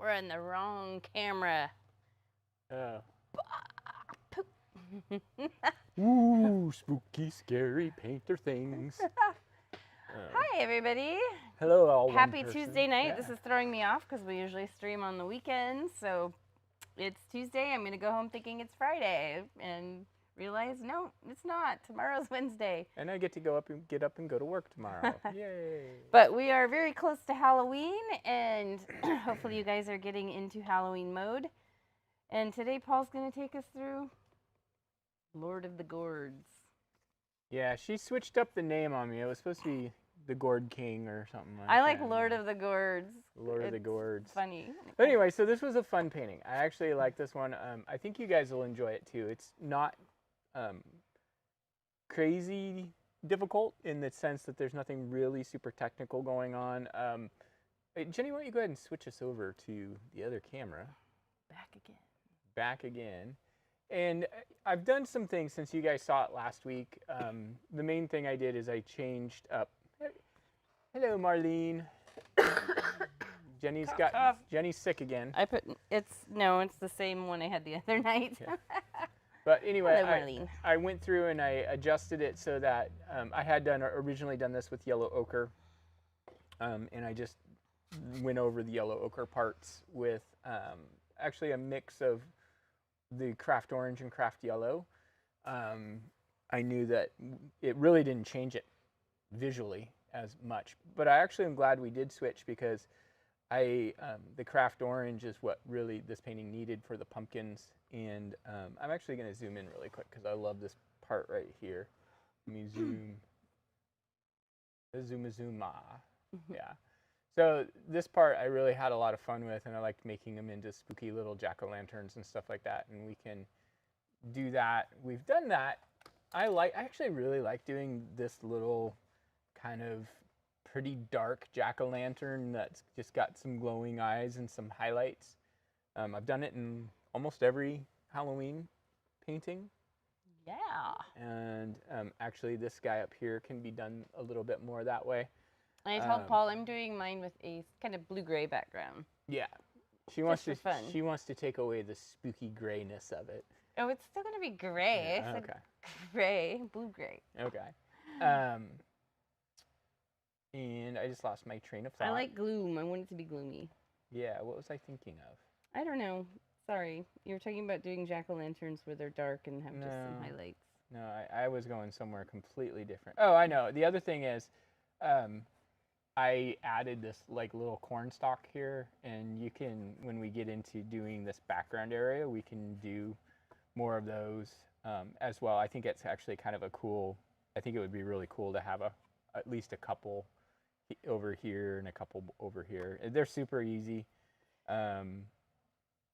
We're in the wrong camera. Oh. Poop. Ooh, spooky, scary painter things. Hi, everybody. Hello, all. Happy Tuesday night. Yeah. This is throwing me off because we usually stream on the weekends. So it's Tuesday. I'm going to go home thinking it's Friday and realize, no, it's not. Tomorrow's Wednesday. And I get to get up and go to work tomorrow. Yay. But we are very close to Halloween, and hopefully you guys are getting into Halloween mode. And today Paul's going to take us through Lord of the Gourds. Yeah, she switched up the name on me. It was supposed to be the Gourd King or something like that. I like Lord of the Gourds. Lord of the Gourds. Funny. But anyway, so this was a fun painting. I actually like this one. I think you guys will enjoy it too. It's not crazy difficult in the sense that there's nothing really super technical going on. Jenny, why don't you go ahead and switch us over to the other camera? Back again. And I've done some things since you guys saw it last week. The main thing I did is I changed up. Hello, Marlene. Jenny's sick again. It's the same one I had the other night. Yeah. But anyway, Hello, I went through and I adjusted it so that I had originally done this with yellow ochre, and I just went over the yellow ochre parts with actually a mix of the craft orange and craft yellow. I knew that it really didn't change it visually as much, but I actually am glad we did switch because the craft orange is what really this painting needed for the pumpkins. And I'm actually going to zoom in really quick because I love this part right here. Let me zoom. Yeah. So this part I really had a lot of fun with, and I liked making them into spooky little jack-o'-lanterns and stuff like that. And we can do that. We've done that. I actually really like doing this little kind of pretty dark jack-o'-lantern that's just got some glowing eyes and some highlights. I've done it in almost every Halloween painting. Yeah. And actually this guy up here can be done a little bit more that way. I told Paul I'm doing mine with a kind of blue-gray background. Yeah. She wants to take away the spooky grayness of it. Oh, it's still going to be gray. Yeah, okay. Gray, blue-gray. Okay. And I just lost my train of thought. I like gloom. I want it to be gloomy. Yeah, what was I thinking of? I don't know. Sorry. You were talking about doing jack-o'-lanterns where they're dark and have just some highlights. No, I was going somewhere completely different. Oh, I know. The other thing is I added this like little corn stalk here, and you can, when we get into doing this background area, we can do more of those as well. I think it's actually kind of I think it would be really cool to have at least a couple over here and a couple over here. They're super easy.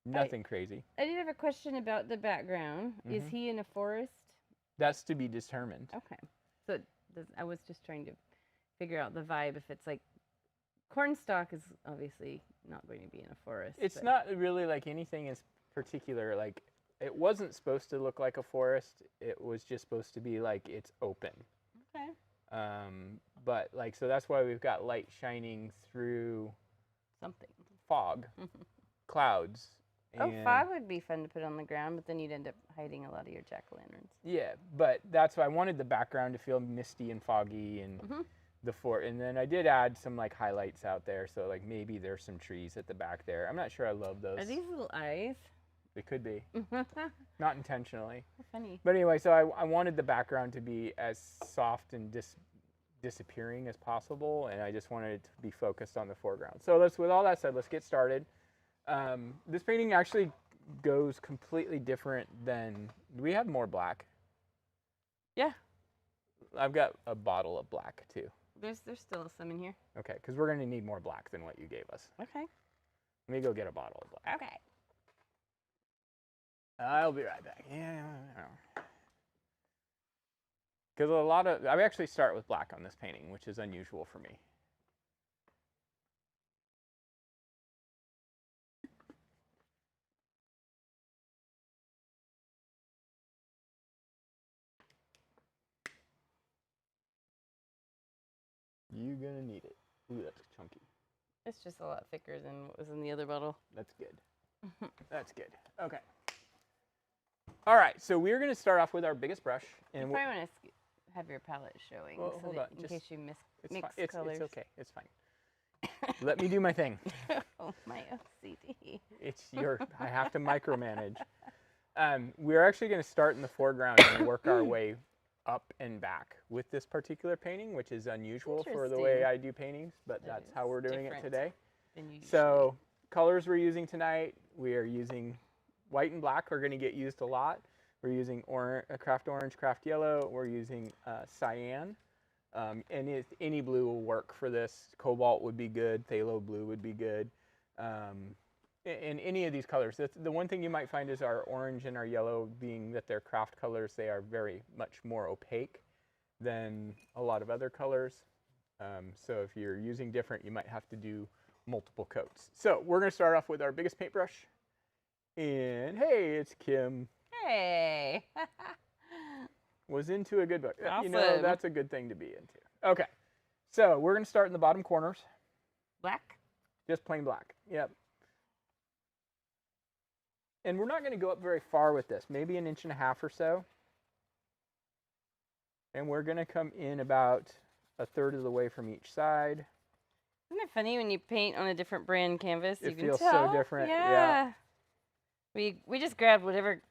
Nothing crazy. I did have a question about the background. Is he in a forest? That's to be determined. Okay. So I was just trying to figure out the vibe. If it's like cornstalk is obviously not going to be in a forest. It's not really like anything is particular. Like it wasn't supposed to look like a forest. It was just supposed to be like it's open. Okay. But like, so that's why we've got light shining through something. Fog, clouds. Oh, fog would be fun to put on the ground, but then you'd end up hiding a lot of your jack-o'-lanterns. Yeah, but that's why I wanted the background to feel misty and foggy and and then I did add some like highlights out there, so like maybe there's some trees at the back there. I'm not sure I love those. Are these little eyes? They could be. Not intentionally. Funny. But anyway, so I wanted the background to be as soft and disappearing as possible, and I just wanted it to be focused on the foreground. So with all that said, let's get started. This painting actually goes completely different than. Do we have more black? Yeah. I've got a bottle of black too. There's still some in here. Okay, because we're going to need more black than what you gave us. Okay. Let me go get a bottle of black. Okay. I'll be right back. Yeah. Because I actually start with black on this painting, which is unusual for me. You're gonna need it. Ooh, that's chunky. It's just a lot thicker than what was in the other bottle. That's good. That's good. Okay. All right, so we're going to start off with our biggest brush. You And probably want to have your palette showing Well, so hold that on, in just- case you mix it's colors. It's okay. It's fine. Let me do my thing. Oh, my OCD. I have to micromanage. We're actually going to start in the foreground and work our way up and back with this particular painting, which is unusual for the way Interesting. I do paintings, but That that's how we're is doing it different today. than you So colors we're using tonight, we are using white and black are going to get used a lot. We're using craft orange, craft yellow. We're using cyan. And any blue will work for this. Cobalt would be good. Phthalo blue would be good. In any of these colors. The one thing you might find is our orange and our yellow, being that they're craft colors, they are very much more opaque than a lot of other colors. So if you're using different, you might have to do multiple coats. So we're going to start off with our biggest paintbrush. And hey, it's Kim. Hey. Was into a good book. You know, Awesome. that's a good thing to be into. Okay, so we're going to start in the bottom corners. Black? Just plain black. Yep. And we're not going to go up very far with this, maybe 1.5 inches or so. And we're going to come in about 1/3 of the way from each side. Isn't it funny when you paint on a different brand canvas? It You can feels tell. so different. Yeah. We just grabbed whatever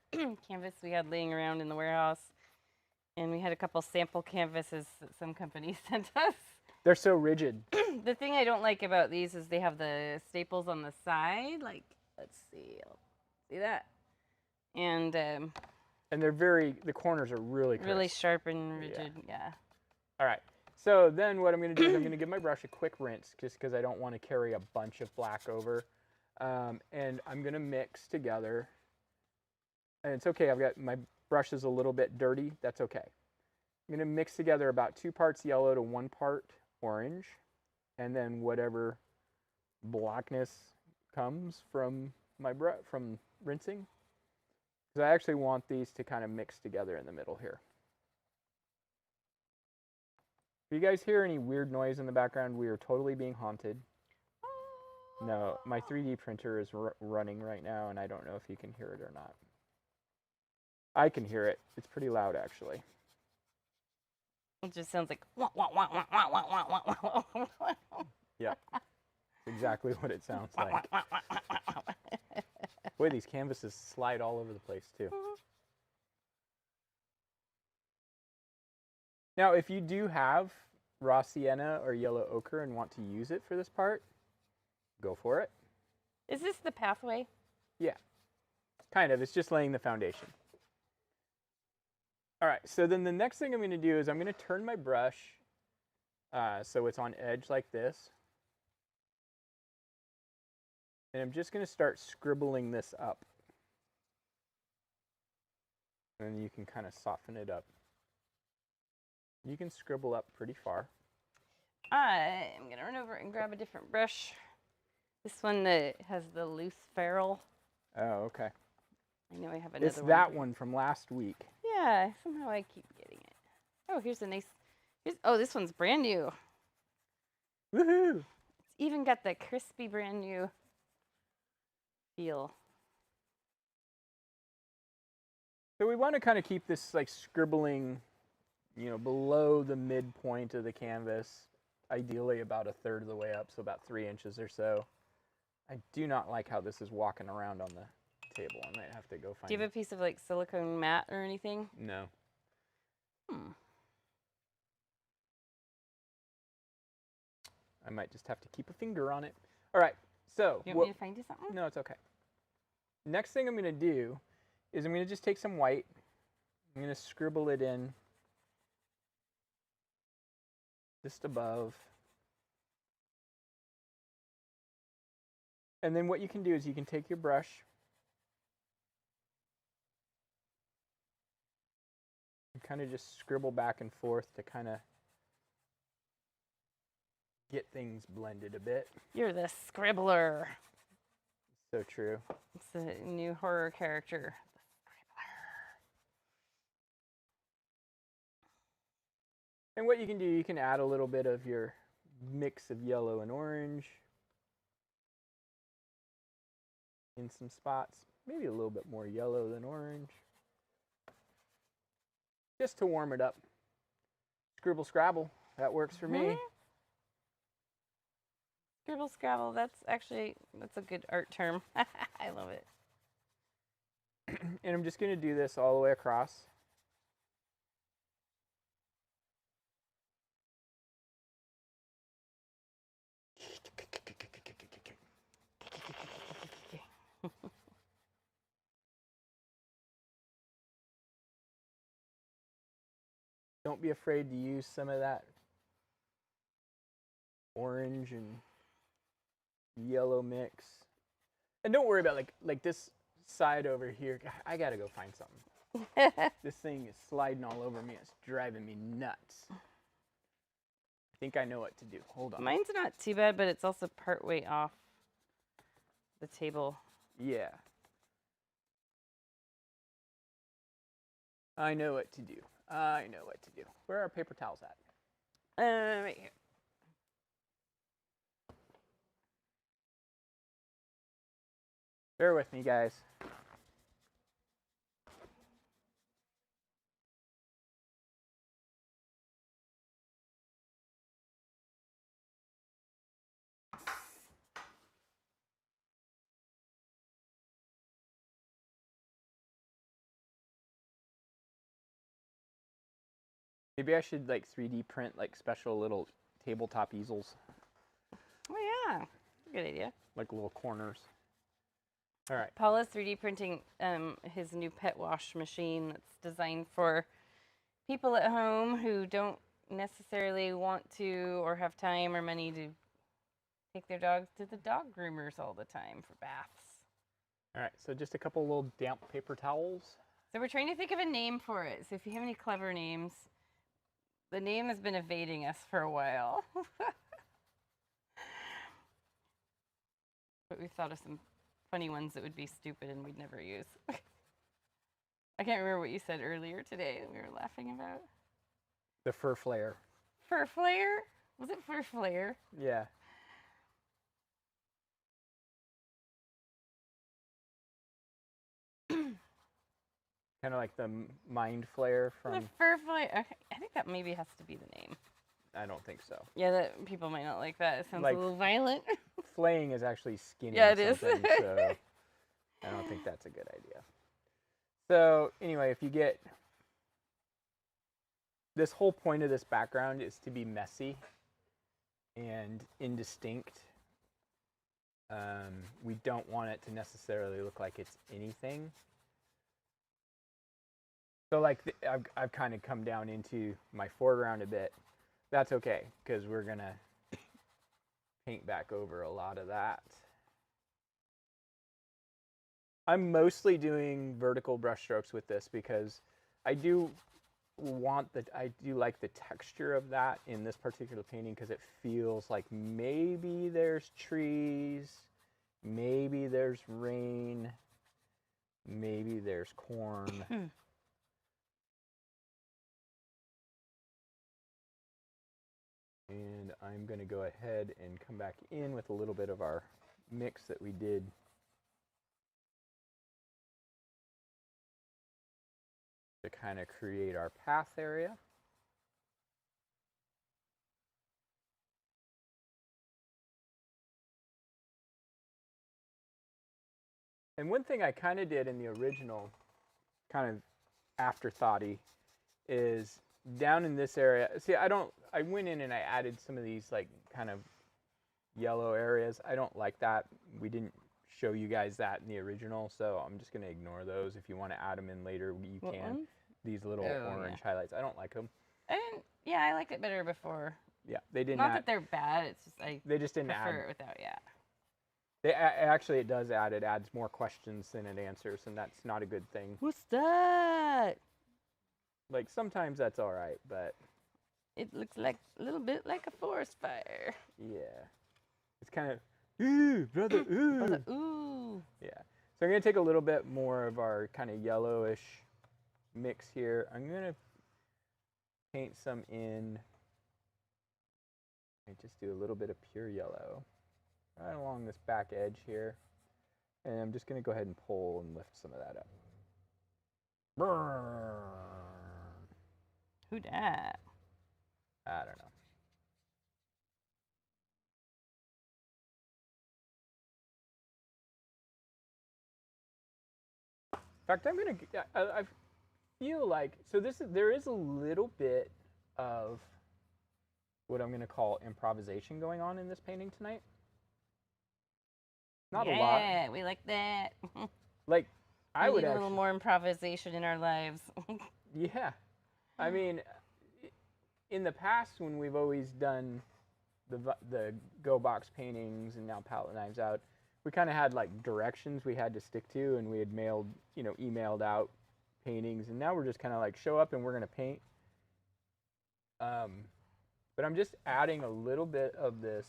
canvas we had laying around in the warehouse, and we had a couple sample canvases that some companies sent us. They're so rigid. The thing I don't like about these is they have the staples on the side. Like, let's see, see that, and And the corners are really crisp. really sharp and rigid. Yeah. All right. So then what I'm going to do is I'm going to give my brush a quick rinse, just because I don't want to carry a bunch of black over. And I'm going to mix together. And it's okay. I've got my brush is a little bit dirty. That's okay. I'm going to mix together about 2 parts yellow to 1 part orange. And then whatever blackness comes from from rinsing. Because I actually want these to kind of mix together in the middle here. If you guys hear any weird noise in the background, we are totally being haunted. No, my 3D printer is running right now, and I don't know if you can hear it or not. I can hear it. It's pretty loud, actually. It just sounds like wah, wah, wah, wah, wah, wah, wah, wah, wah, wah. Yeah, exactly what it sounds like. Boy, these canvases slide all over the place, too. Now, if you do have raw sienna or yellow ochre and want to use it for this part, go for it. Is this the pathway? Yeah, kind of. It's just laying the foundation. All right, so then the next thing I'm going to do is I'm going to turn my brush so it's on edge like this. And I'm just going to start scribbling this up. And you can kind of soften it up. You can scribble up pretty far. I'm going to run over and grab a different brush. This one that has the loose ferrule. Oh, okay. I know I have another It's one. that one from last week. Yeah, somehow I keep getting it. Oh, here's a nice... oh, this one's brand new. Woohoo! It's even got the crispy brand new feel. So we want to kind of keep this like scribbling, you know, below the midpoint of the canvas, ideally about 1/3 of the way up, so about 3 inches or so. I do not like how this is walking around on the table. I might have to go find Do you have a piece of like silicone mat or anything? No. I might just have to keep a finger on it. All right, so. You want me to find you something? No, it's okay. Next thing I'm going to do is I'm going to just take some white. I'm going to scribble it in just above. And then what you can do is you can take your brush and kind of just scribble back and forth to kind of get things blended a bit. You're the scribbler. So true. It's a new horror character. The scribbler. And what you can do, you can add a little bit of your mix of yellow and orange. in some spots. Maybe a little bit more yellow than orange. Just to warm it up. Scribble scrabble, that works for me. Scribble scrabble, that's a good art term. I love it. And I'm just going to do this all the way across. Don't be afraid to use some of that orange and yellow mix. And don't worry about like this side over here. I gotta go find something. This thing is sliding all over me. It's driving me nuts. I think I know what to do. Hold on. Mine's not too bad, but it's also part way off the table. Yeah. I know what to do. I know what to do. Where are our paper towels at? Right here. Bear with me, guys. Maybe I should like 3D print like special little tabletop easels. Oh yeah, good idea. Like little corners. All right. Paul is 3D printing his new pet wash machine that's designed for people at home who don't necessarily want to or have time or money to take their dogs to the dog groomers all the time for baths. All right, so just a couple little damp paper towels. So we're trying to think of a name for it. So if you have any clever names, the name has been evading us for a while. But we've thought of some funny ones that would be stupid and we'd never use. I can't remember what you said earlier today that we were laughing about. The fur flare. Fur flare? Was it fur flare? Yeah. Kind of like the mind flare The from. fur flare. Okay, I think that maybe has to be the name. I don't think so. Yeah, that people might not like that. It sounds Like- a little violent. Flaying is actually skinning Yeah, it is. something, so I don't think that's a good idea. So anyway, if you get this whole point of this background is to be messy and indistinct. We don't want it to necessarily look like it's anything. So like I've kind of come down into my foreground a bit. That's okay, because we're gonna paint back over a lot of that. I'm mostly doing vertical brush strokes with this because I do like the texture of that in this particular painting, because it feels like maybe there's trees, maybe there's rain, maybe there's corn. And I'm going to go ahead and come back in with a little bit of our mix that we did to kind of create our path area. And one thing I kind of did in the original, kind of afterthoughty, is down in this area. See, I went in and I added some of these like kind of yellow areas. I don't like that. We didn't show you guys that in the original, so I'm just going to ignore those. If you want to add them in later, you What can. ones? These little orange highlights. I don't like them. Yeah, I liked it better before. Yeah, they didn't. Not that they're bad. It's just they just didn't prefer add. it without. Yeah. Actually, it does add. It adds more questions than it answers, and that's not a good thing. What's that? Like sometimes that's all right, but It looks like a little bit like a forest fire. yeah, it's kind of ooh, brother, ooh. Brother, ooh. Yeah. So I'm gonna take a little bit more of our kind of yellowish mix here. I'm gonna paint some in. I just do a little bit of pure yellow right along this back edge here. And I'm just going to go ahead and pull and lift some of that up. Brrr. Who dat? I don't know. In fact, I'm going to, I feel like, so there is a little bit of what I'm going to call improvisation going on in this painting tonight. Not a lot. Yeah, we like that. Like, I We would need a actually, little more improvisation in our lives. yeah. I mean, in the past when we've always done the Go box paintings and now palette knives out, we kind of had like directions we had to stick to, and we had emailed out paintings, and now we're just kind of like show up and we're gonna paint. But I'm just adding a little bit of this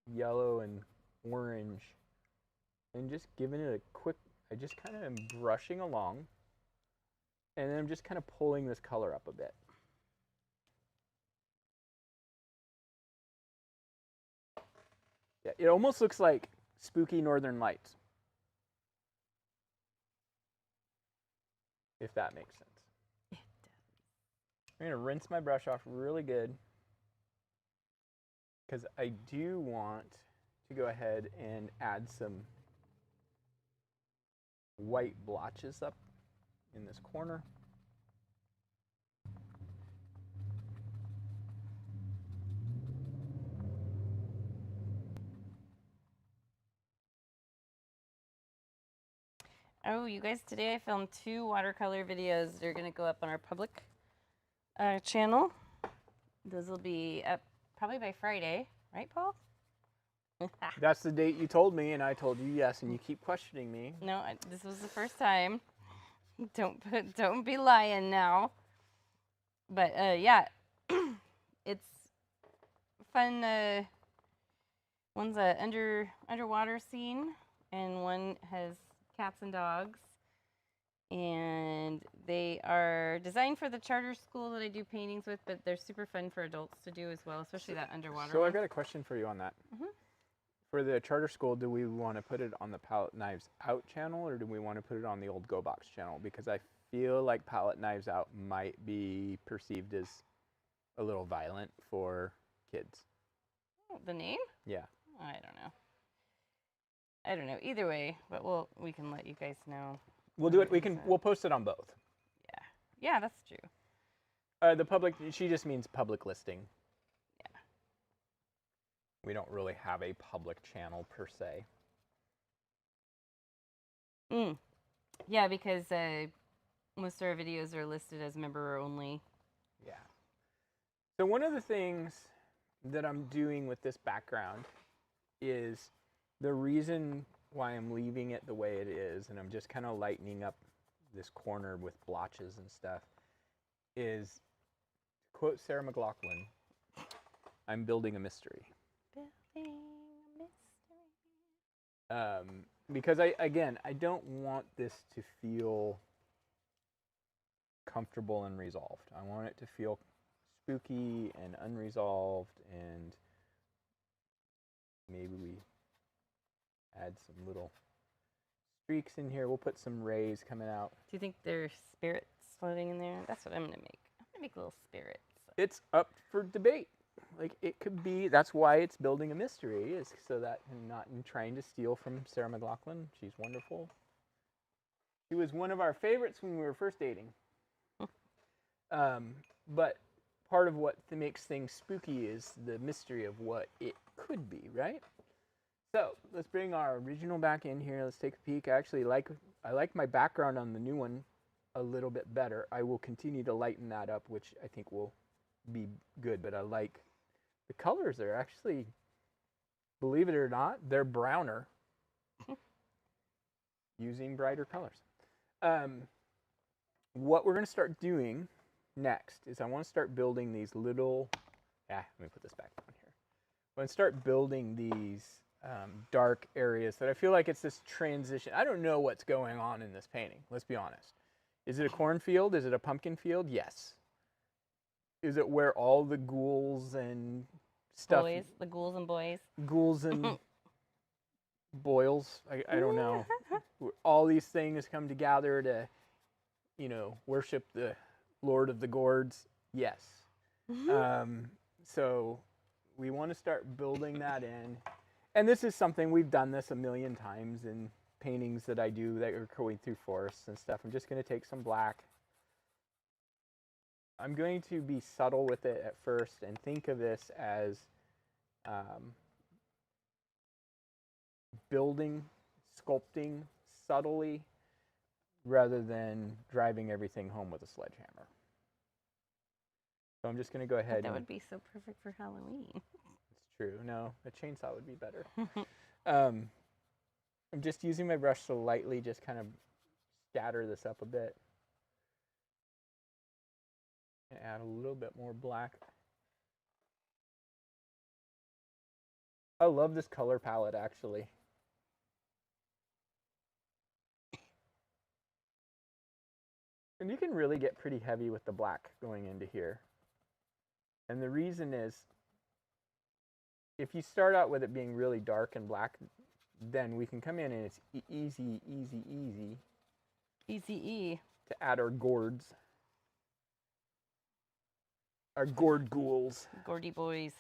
yellow and orange and just giving it a quick, I just kind of am brushing along, and then I'm just kind of pulling this color up a bit. Yeah, it almost looks like spooky northern lights, if that makes sense. It does. I'm going to rinse my brush off really good because I do want to go ahead and add some white blotches up in this corner. Oh, you guys, today I filmed 2 watercolor videos. They're going to go up on our public channel. Those will be up probably by Friday, right, Paul? That's the date you told me, and I told you yes, and you keep questioning me. No, this was the first time. Don't be lying now. But yeah, it's fun. One's a underwater scene, and one has cats and dogs. And they are designed for the charter school that I do paintings with, but they're super fun for adults to do as well, especially that underwater So one. I got a question for you on that. Mhm. For the charter school, do we want to put it on the Palette Knives Out channel, or do we want to put it on the old Go Box channel? Because I feel like Palette Knives Out might be perceived as a little violent for kids. The name? Yeah. I don't know. I don't know. Either way, but we can let you guys know. We'll do it. We'll post it on both. Yeah. Yeah, that's true. The public, she just means public listing. Yeah. We don't really have a public channel per se. Yeah, because most of our videos are listed as member only. Yeah. So one of the things that I'm doing with this background is the reason why I'm leaving it the way it is, and I'm just kind of lightening up this corner with blotches and stuff, is, to quote Sarah McLachlan, I'm building a mystery. Building a mystery. Because I don't want this to feel comfortable and resolved. I want it to feel spooky and unresolved, and maybe we add some little streaks in here. We'll put some rays coming out. Do you think there's spirits floating in there? That's what I'm gonna make. I'm gonna make little spirits. It's up for debate. Like, it could be, that's why it's building a mystery, is so that I'm not trying to steal from Sarah McLachlan. She's wonderful. She was one of our favorites when we were first dating. But part of what makes things spooky is the mystery of what it could be, right? So let's bring our original back in here. Let's take a peek. I like my background on the new one a little bit better. I will continue to lighten that up, which I think will be good. But I like the colors. Are actually, believe it or not, they're browner using brighter colors. What we're going to start doing next is I want to start building these little, let me put this back on here. I'm going to start building these dark areas that I feel like it's this transition. I don't know what's going on in this painting, let's be honest. Is it a cornfield? Is it a pumpkin field? Yes. Is it where all the ghouls and stuff? Boys, the ghouls and boys. Ghouls and boils. I don't know. All these things come together to, worship the Lord of the Gourds. Yes. So we want to start building that in. And this is something we've done this a million times in paintings that I do that are going through forests and stuff. I'm just going to take some black. I'm going to be subtle with it at first and think of this as building, sculpting subtly rather than driving everything home with a sledgehammer. So I'm just going to go ahead. That would be so perfect for Halloween. It's true. No, a chainsaw would be better. I'm just using my brush to lightly just kind of scatter this up a bit. Add a little bit more black. I love this color palette, actually. And you can really get pretty heavy with the black going into here. And the reason is, if you start out with it being really dark and black, then we can come in and it's easy to add our gourds. Our gourd ghouls. Gordy boys.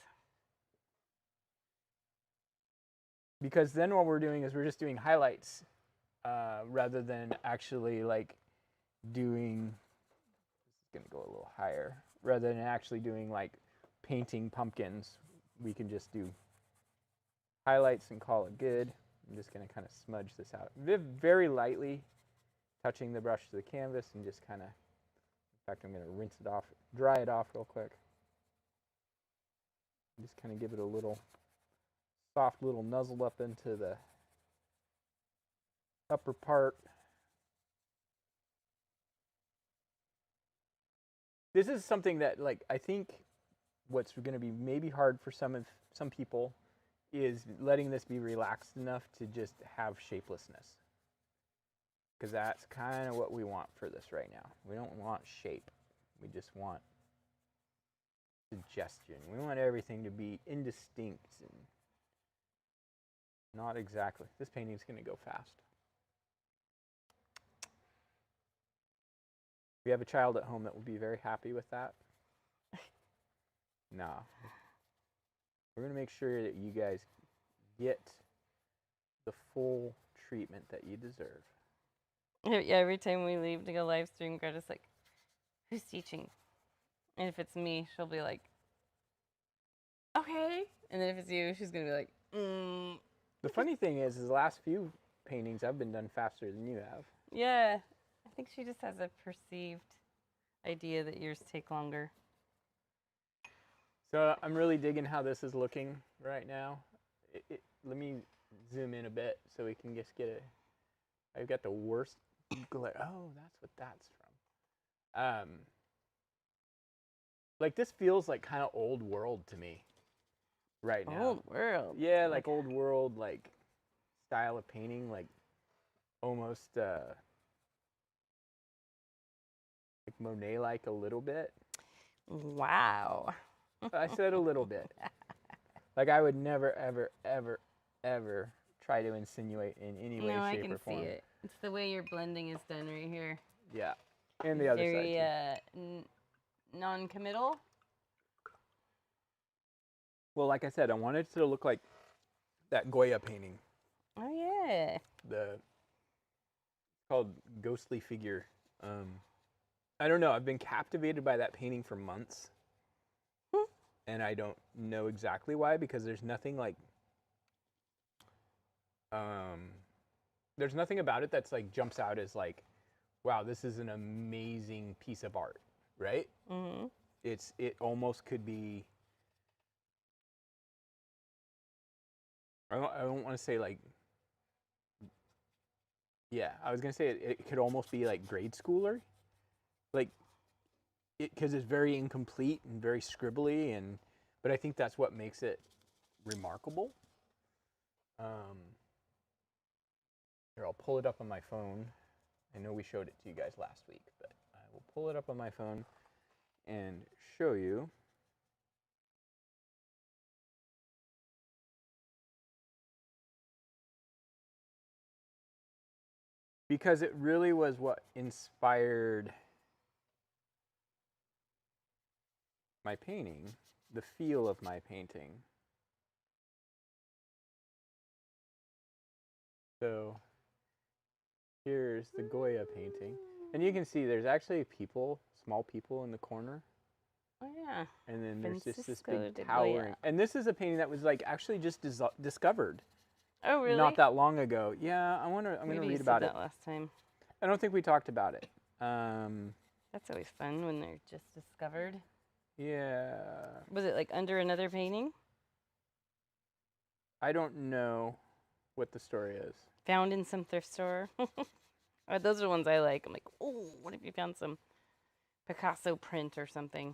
Because then what we're doing is we're just doing highlights rather than actually like doing, this is going to go a little higher, rather than actually doing like painting pumpkins. We can just do highlights and call it good. I'm just going to kind of smudge this out very lightly, touching the brush to the canvas and just kind of, in fact, I'm going to rinse it off, dry it off real quick. Just kind of give it a little soft little nuzzle up into the upper part. This is something that, like, I think what's going to be maybe hard for some people is letting this be relaxed enough to just have shapelessness. Because that's kind of what we want for this right now. We don't want shape. We just want suggestion. We want everything to be indistinct and not exactly. This painting's going to go fast. We have a child at home that will be very happy with that. Nah. We're going to make sure that you guys get the full treatment that you deserve. Yeah, every time we leave to go live stream, Greta's like, who's teaching? And if it's me, she'll be like, okay. And then if it's you, she's going to be like, The funny thing is the last few paintings I've been done faster than you have. Yeah. I think she just has a perceived idea that yours take longer. So I'm really digging how this is looking right now. Let me zoom in a bit so we can just get a... I've got the worst glare. Oh, that's what that's from. Like, this feels like kind of old world to me right now. Old world? Yeah, like old world, like, style of painting, like, almost, like Monet-like a little bit. Wow. I said a little bit. Like, I would never, ever, ever, ever try to insinuate in any way, shape, or form. No, I can see it. It's the way your blending is done right here. Yeah, and the other side, Very non-committal. Well, like I said, I wanted it to look like that Goya painting. Oh, yeah. It's called Ghostly Figure. I don't know. I've been captivated by that painting for months. And I don't know exactly why, because there's nothing like... there's nothing about it that's like jumps out as like, wow, this is an amazing piece of art, right? Mm-hmm. It almost could be... I don't want to say like... Yeah, I was going to say it could almost be like grade schooler. Like, because it's very incomplete and very scribbly, but I think that's what makes it remarkable. Here, I'll pull it up on my phone. I know we showed it to you guys last week, but I will pull it up on my phone and show you. because it really was what inspired my painting, the feel of my painting. So here's the Goya painting. And you can see there's actually people, small people in the corner. Oh, yeah. And then there's just this Francisco big de towering. Goya. And this is a painting that was like actually just discovered Oh, really? not that long ago. Yeah, I'm going to Maybe you read said about that it. last time. I don't think we talked about it. That's always fun when they're just discovered. Yeah. Was it like under another painting? I don't know what the story is. Found in some thrift store? Those are the ones I like. I'm like, oh, what if you found some Picasso print or something?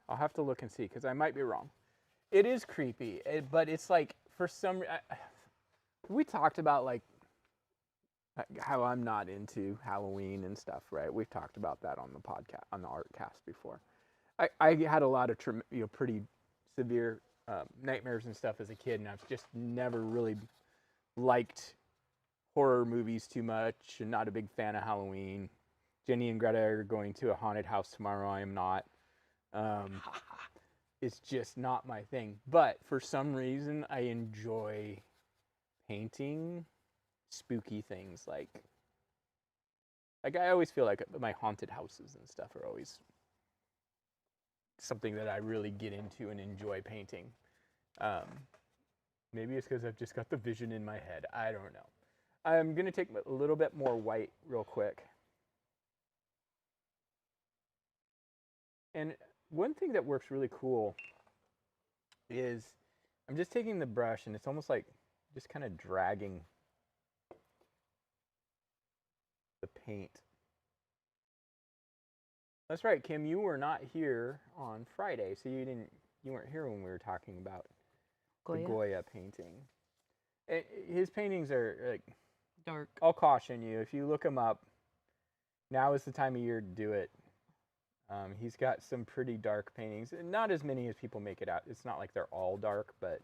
I'll have to look and see because I might be wrong. It is creepy, but it's like for some. We talked about like how I'm not into Halloween and stuff, right? We've talked about that on the podcast, on the Artcast before. I had a lot of pretty severe nightmares and stuff as a kid, and I've just never really liked horror movies too much, and not a big fan of Halloween. Jenny and Greta are going to a haunted house tomorrow. I am not. It's just not my thing. But for some reason, I enjoy painting spooky things. Like I always feel like my haunted houses and stuff are always something that I really get into and enjoy painting. Maybe it's because I've just got the vision in my head. I don't know. I'm going to take a little bit more white real quick. And one thing that works really cool is I'm just taking the brush and it's almost like just kind of dragging the paint. That's right, Kim, you were not here on Friday, so you weren't here when we were talking about Goya? the Goya painting. His paintings are like Dark. I'll caution you, if you look him up, now is the time of year to do it. He's got some pretty dark paintings, not as many as people make it out. It's not like they're all dark, but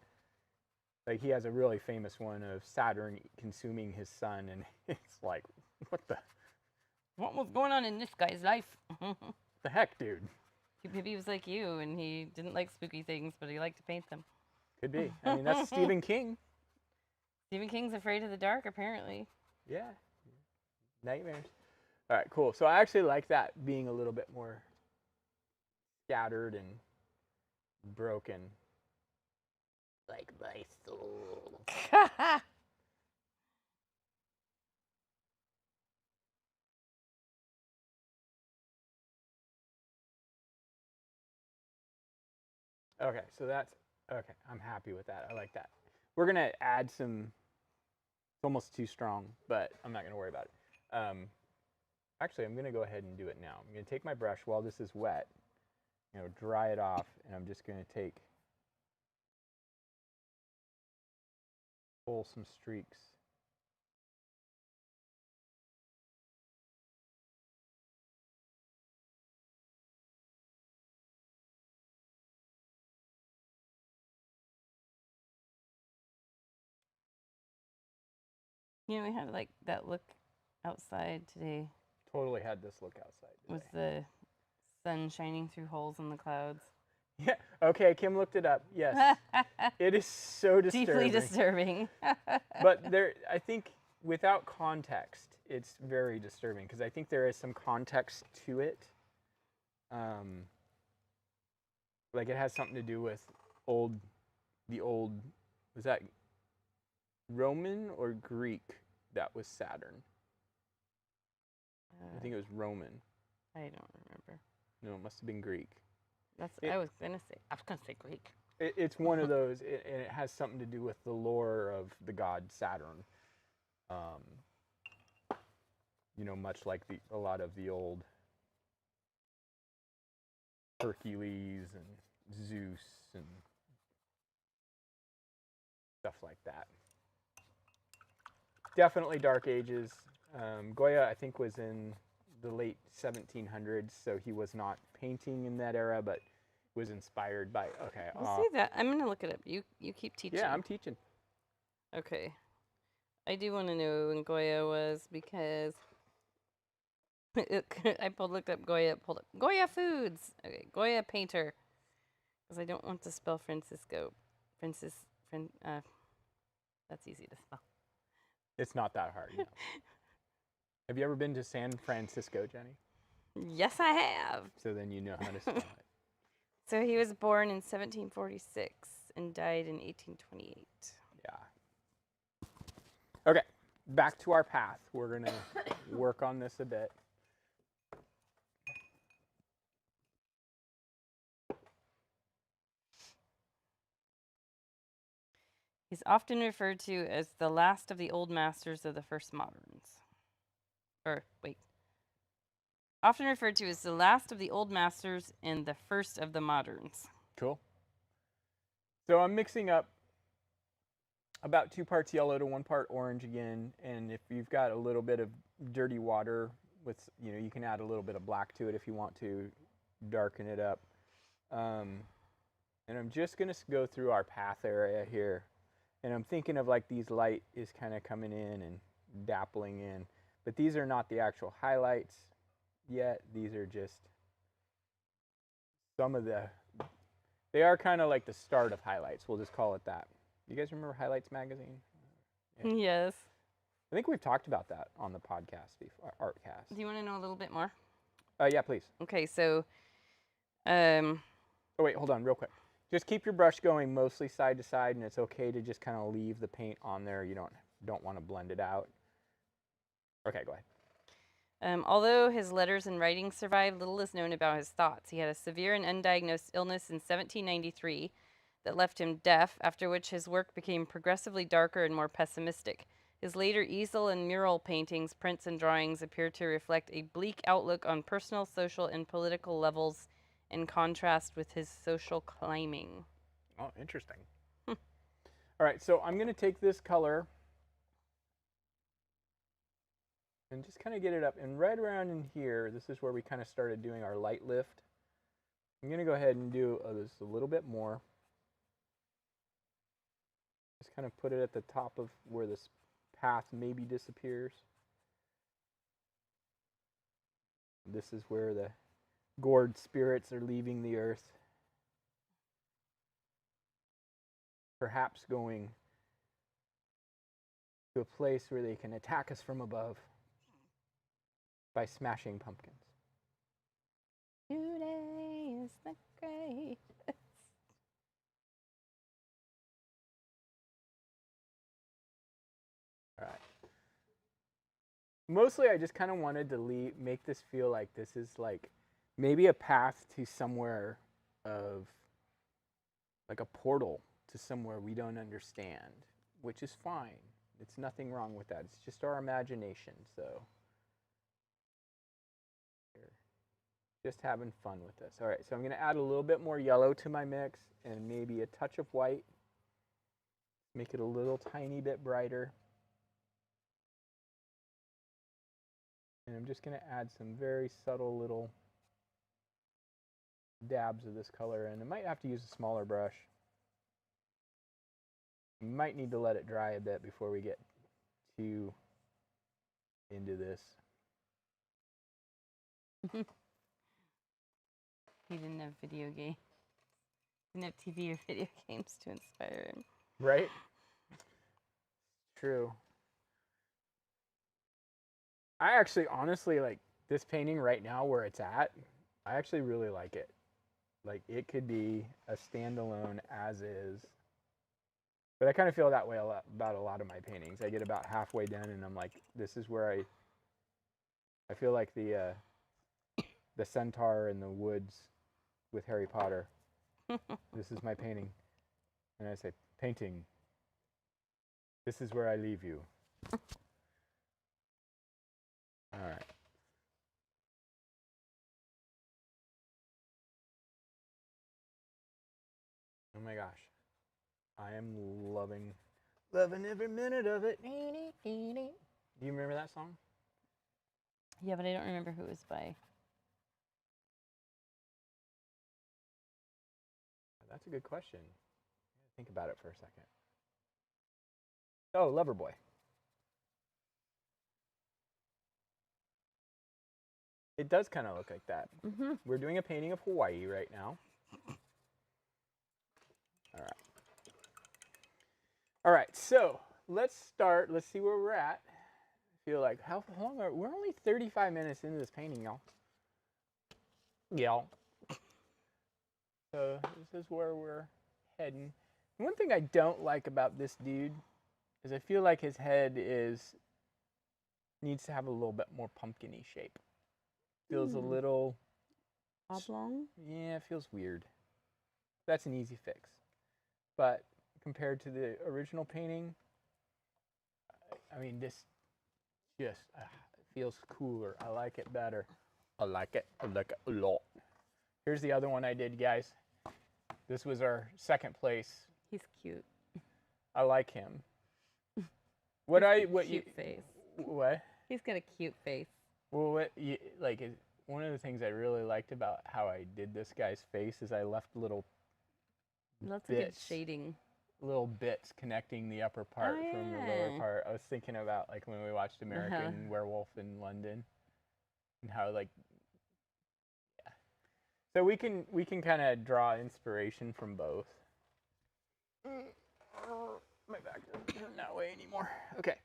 like he has a really famous one of Saturn consuming his sun, and it's like, What was going on in this guy's life? the heck, dude? Maybe he was like you, and he didn't like spooky things, but he liked to paint them. Could be. I mean, that's Stephen King. Stephen King's afraid of the dark, apparently. Yeah. Nightmares. All right, cool. So I actually like that being a little bit more scattered and broken. Like my soul. Okay, so that's okay. I'm happy with that. I like that. We're gonna add some. It's almost too strong, but I'm not gonna worry about it. Actually, I'm gonna go ahead and do it now. I'm gonna take my brush while this is wet, dry it off, and I'm just gonna pull some streaks. We had like that look outside today. Totally had this look outside today. With the sun shining through holes in the clouds. Yeah. Okay, Kim looked it up. Yes. It is so disturbing. Deeply disturbing. But I think without context, it's very disturbing because I think there is some context to it. Like it has something to do with the old, was that Roman or Greek that was Saturn? I think it was Roman. I don't remember. No, it must have been Greek. I was gonna say Greek. It's one of those, and it has something to do with the lore of the god Saturn. Much like a lot of the old Hercules and Zeus and stuff like that. Definitely Dark Ages. Goya, I think, was in the late 1700s, so he was not painting in that era, but was inspired by. Okay. We'll see that. I'm gonna look it up. You keep teaching. Yeah, I'm teaching. Okay. I do want to know when Goya was because looked up Goya, pulled up Goya Foods. Okay, Goya painter. Because I don't want to spell Francisco. That's easy to spell. It's not that hard. No. Have you ever been to San Francisco, Jenny? Yes, I have. So then you know how to spell it. So he was born in 1746 and died in 1828. Yeah. Okay, back to our path. We're going to work on this a bit. He's often referred to as the last of the old masters of the first moderns. Often referred to as the last of the old masters and the first of the moderns. Cool. So I'm mixing up about 2 parts yellow to 1 part orange again, and if you've got a little bit of dirty water with, you can add a little bit of black to it if you want to darken it up. And I'm just going to go through our path area here, and I'm thinking of like these light is kind of coming in and dappling in, but these are not the actual highlights yet. These are just some of they are kind of like the start of highlights. We'll just call it that. You guys remember Highlights magazine? Yeah. Yes. I think we've talked about that on the podcast before, Artcast. Do you want to know a little bit more? Yeah, please. Okay, so, Oh wait, hold on, real quick. Just keep your brush going mostly side to side, and it's okay to just kind of leave the paint on there. You don't want to blend it out. Okay, go ahead. Although his letters and writings survive, little is known about his thoughts. He had a severe and undiagnosed illness in 1793 that left him deaf, after which his work became progressively darker and more pessimistic. His later easel and mural paintings, prints, and drawings appear to reflect a bleak outlook on personal, social, and political levels in contrast with his social climbing. Oh, interesting. All right, so I'm going to take this color and just kind of get it up. And right around in here, this is where we kind of started doing our light lift. I'm going to go ahead and do this a little bit more. Just kind of put it at the top of where this path maybe disappears. This is where the Gourd spirits are leaving the earth. Perhaps going to a place where they can attack us from above by smashing pumpkins. Today is the greatest. All right. Mostly I just kind of wanted to make this feel like this is like maybe a path to somewhere of like a portal to somewhere we don't understand, which is fine. It's nothing wrong with that. It's just our imagination, so just having fun with this. All right, so I'm going to add a little bit more yellow to my mix and maybe a touch of white. Make it a little tiny bit brighter. And I'm just going to add some very subtle little dabs of this color, and I might have to use a smaller brush. You might need to let it dry a bit before we get too into this. He didn't have video games. Didn't have TV or video games to inspire him. Right? True. I actually honestly like this painting right now where it's at. I actually really like it. Like it could be a standalone as is. But I kind of feel that way about a lot of my paintings. I get about halfway done and I'm like, this is where I feel like the centaur in the woods with Harry Potter. This is my painting. And I say, painting, this is where I leave you. All right. Oh my gosh. I am loving every minute of it. Do you remember that song? Yeah, but I don't remember who it was by. That's a good question. Think about it for a second. Oh, Loverboy. It does kind of look like that. Mm-hmm. We're doing a painting of Hawaii right now. All right. All right, so let's start. Let's see where we're at. I feel like, how long are we're only 35 minutes into this painting, y'all. Y'all. So this is where we're heading. One thing I don't like about this dude is I feel like his head needs to have a little bit more pumpkin-y shape. Feels a little oblong. Yeah, it feels weird. That's an easy fix. But compared to the original painting, I mean, this just feels cooler. I like it better. I like it a lot. Here's the other one I did, guys. This was our second place. He's cute. I like him. Cute face. What? He's got a cute face. Well, one of the things I really liked about how I did this guy's face is I left Lots of good shading. Little bits connecting the upper part from the lower part. I was thinking about like when we watched American Werewolf in London, and how So we can kind of draw inspiration from both. My back doesn't turn that way anymore. Okay,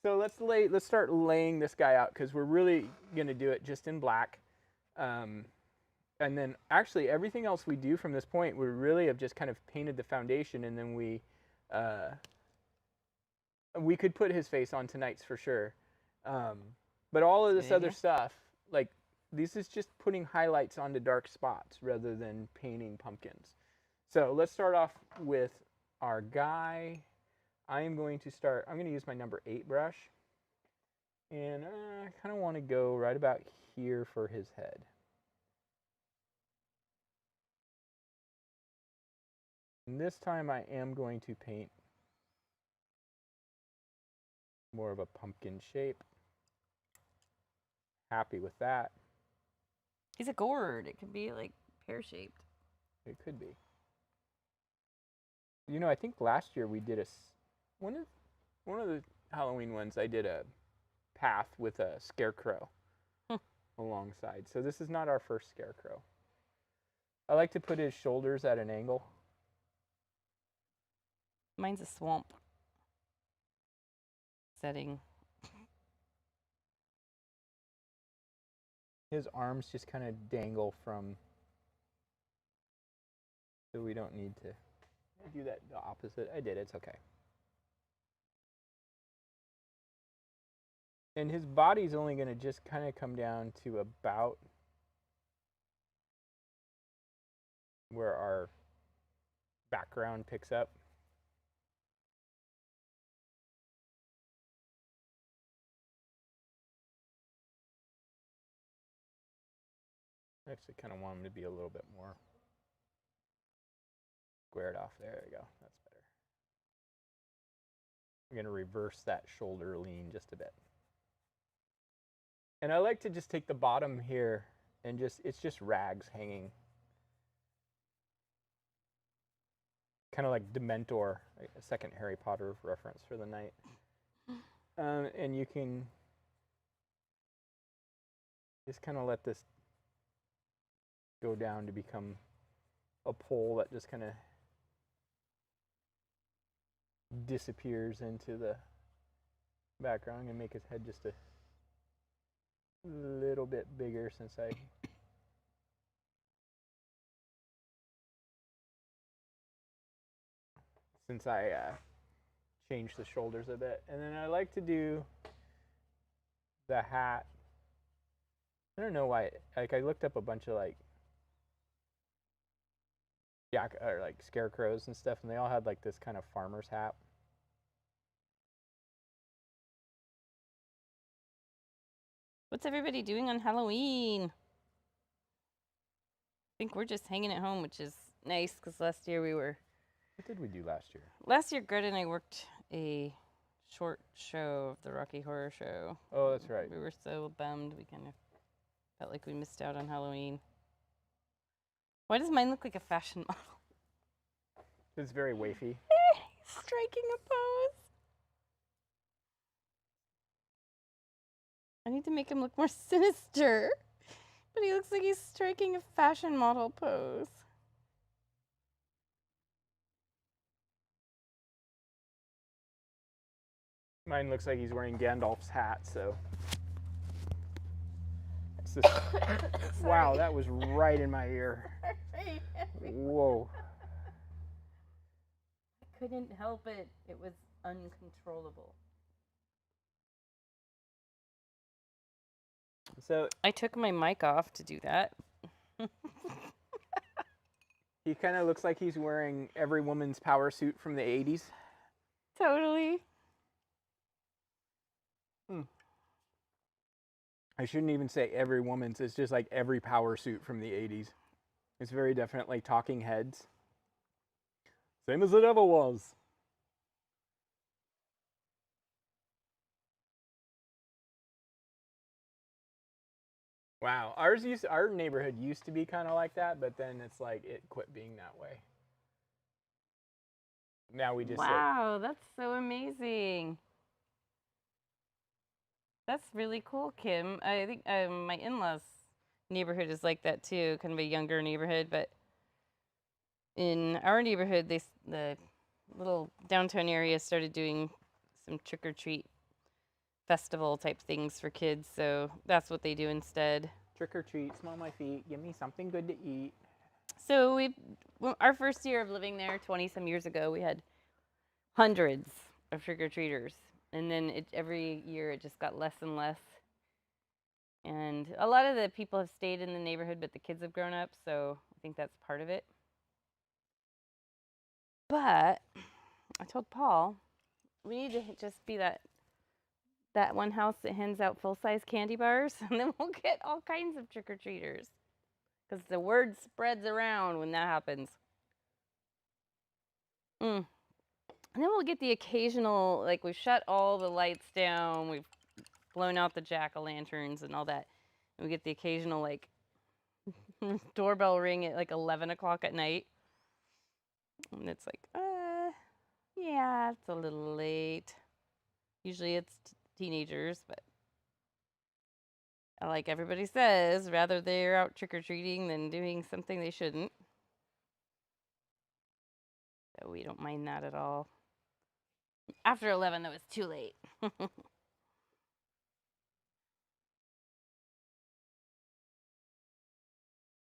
so let's start laying this guy out because we're really gonna do it just in black, and then actually everything else we do from this point we really have just kind of painted the foundation, and then we could put his face on tonight's for sure, but all of this other stuff like. This is just putting highlights onto dark spots rather than painting pumpkins. So let's start off with our guy. I'm going to use my number 8 brush. And I kind of want to go right about here for his head. And this time I am going to paint more of a pumpkin shape. Happy with that. He's a gourd. It could be like pear-shaped. It could be. You know, I think last year we did one of the Halloween ones. I did a path with a scarecrow alongside. So this is not our first scarecrow. I like to put his shoulders at an angle. Mine's a swamp setting. His arms just kind of dangle from, so we don't need to do that the opposite. I did, it's okay. And his body's only going to just kind of come down to about where our background picks up. I actually kind of want him to be a little bit more squared off. There we go. That's better. I'm going to reverse that shoulder lean just a bit. And I like to just take the bottom here and it's just rags hanging. Kind of like Dementor, a second Harry Potter reference for the night. And you can just kind of let this go down to become a pole that just kind of disappears into the background, and make his head just a little bit bigger since I changed the shoulders a bit. And then I like to do the hat. I don't know why, like I looked up a bunch of like scarecrows and stuff, and they all had like this kind of farmer's hat. What's everybody doing on Halloween? I think we're just hanging at home, which is nice because last year we were. What did we do last year? Last year, Greta and I worked a short show of the Rocky Horror Show. Oh, that's right. We were so bummed. We kind of felt like we missed out on Halloween. Why does mine look like a fashion model? It's very wafy. Striking a pose. I need to make him look more sinister. But he looks like he's striking a fashion model pose. Mine looks like he's wearing Gandalf's hat, so. Wow, that was right in my ear. Whoa. I couldn't help it. It was uncontrollable. So I took my mic off to do that. he kind of looks like he's wearing every woman's power suit from the 80s. Totally. I shouldn't even say every woman's. It's just like every power suit from the 80s. It's very definitely Talking Heads. Same as it ever was. Wow, our neighborhood used to be kind of like that, but then it's like it quit being that way. Now we just wow, that's so amazing. That's really cool, Kim. I think my in-laws' neighborhood is like that too, kind of a younger neighborhood. But in our neighborhood, the little downtown area started doing some trick-or-treat festival type things for kids. So that's what they do instead. trick or treat, smell my feet, give me something good to eat. So our first year of living there, 20-some years ago, we had hundreds of trick-or-treaters. And then every year it just got less and less. And a lot of the people have stayed in the neighborhood, but the kids have grown up, so I think that's part of it. But I told Paul, we need to just be that one house that hands out full-size candy bars, and then we'll get all kinds of trick-or-treaters. Because the word spreads around when that happens. And then we'll get the occasional, like we've shut all the lights down, we've blown out the jack-o'-lanterns and all that. And we get the occasional, like, doorbell ring at like 11 o'clock at night. And it's like, yeah, it's a little late. Usually it's teenagers, but like everybody says, rather they're out trick-or-treating than doing something they shouldn't. So we don't mind that at all. After 11, though, it's too late.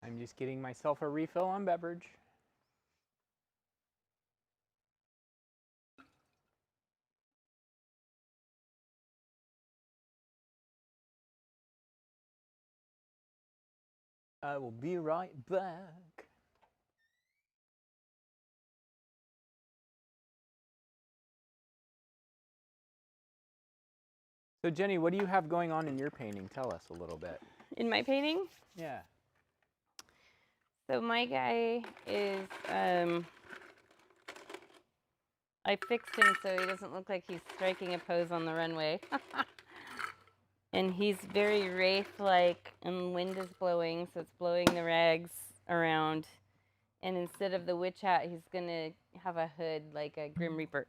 I'm just getting myself a refill on beverage. I will be right back. So Jenny, what do you have going on in your painting? Tell us a little bit. In my painting? Yeah. So my guy is, I fixed him so he doesn't look like he's striking a pose on the runway. And he's very wraith-like, and wind is blowing, so it's blowing the rags around. And instead of the witch hat, he's gonna have a hood like a Grim Reaper.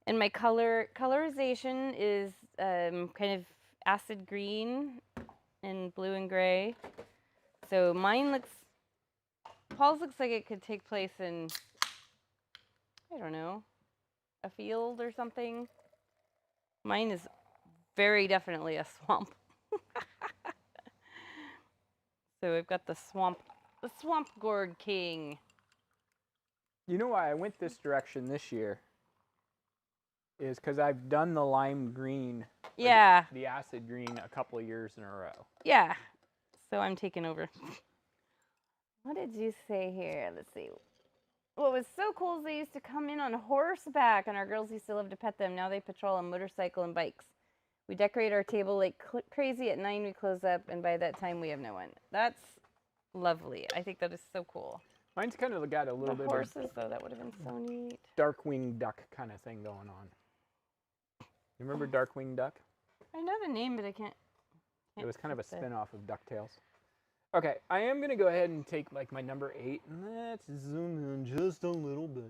And my colorization is kind of acid green and blue and gray. So Paul's looks like it could take place in, I don't know, a field or something. Mine is very definitely a swamp. So we've got the swamp gourd king. You know why I went this direction this year? Is because I've done the lime green, Yeah. the acid green, a couple of years in a row. Yeah. So I'm taking over. What did you say here? Let's see. What was so cool is they used to come in on horseback, and our girls used to love to pet them. Now they patrol on motorcycle and bikes. We decorate our table like crazy. At 9 we close up, and by that time we have no one. That's lovely. I think that is so cool. Mine's kind of got a little bit horses, of though, that would have been so neat. Darkwing Duck kind of thing going on. You remember Darkwing Duck? I know the name, but I can't It was kind of a spin-off of DuckTales. Okay, I am going to go ahead and take like my number 8, and let's zoom in just a little bit.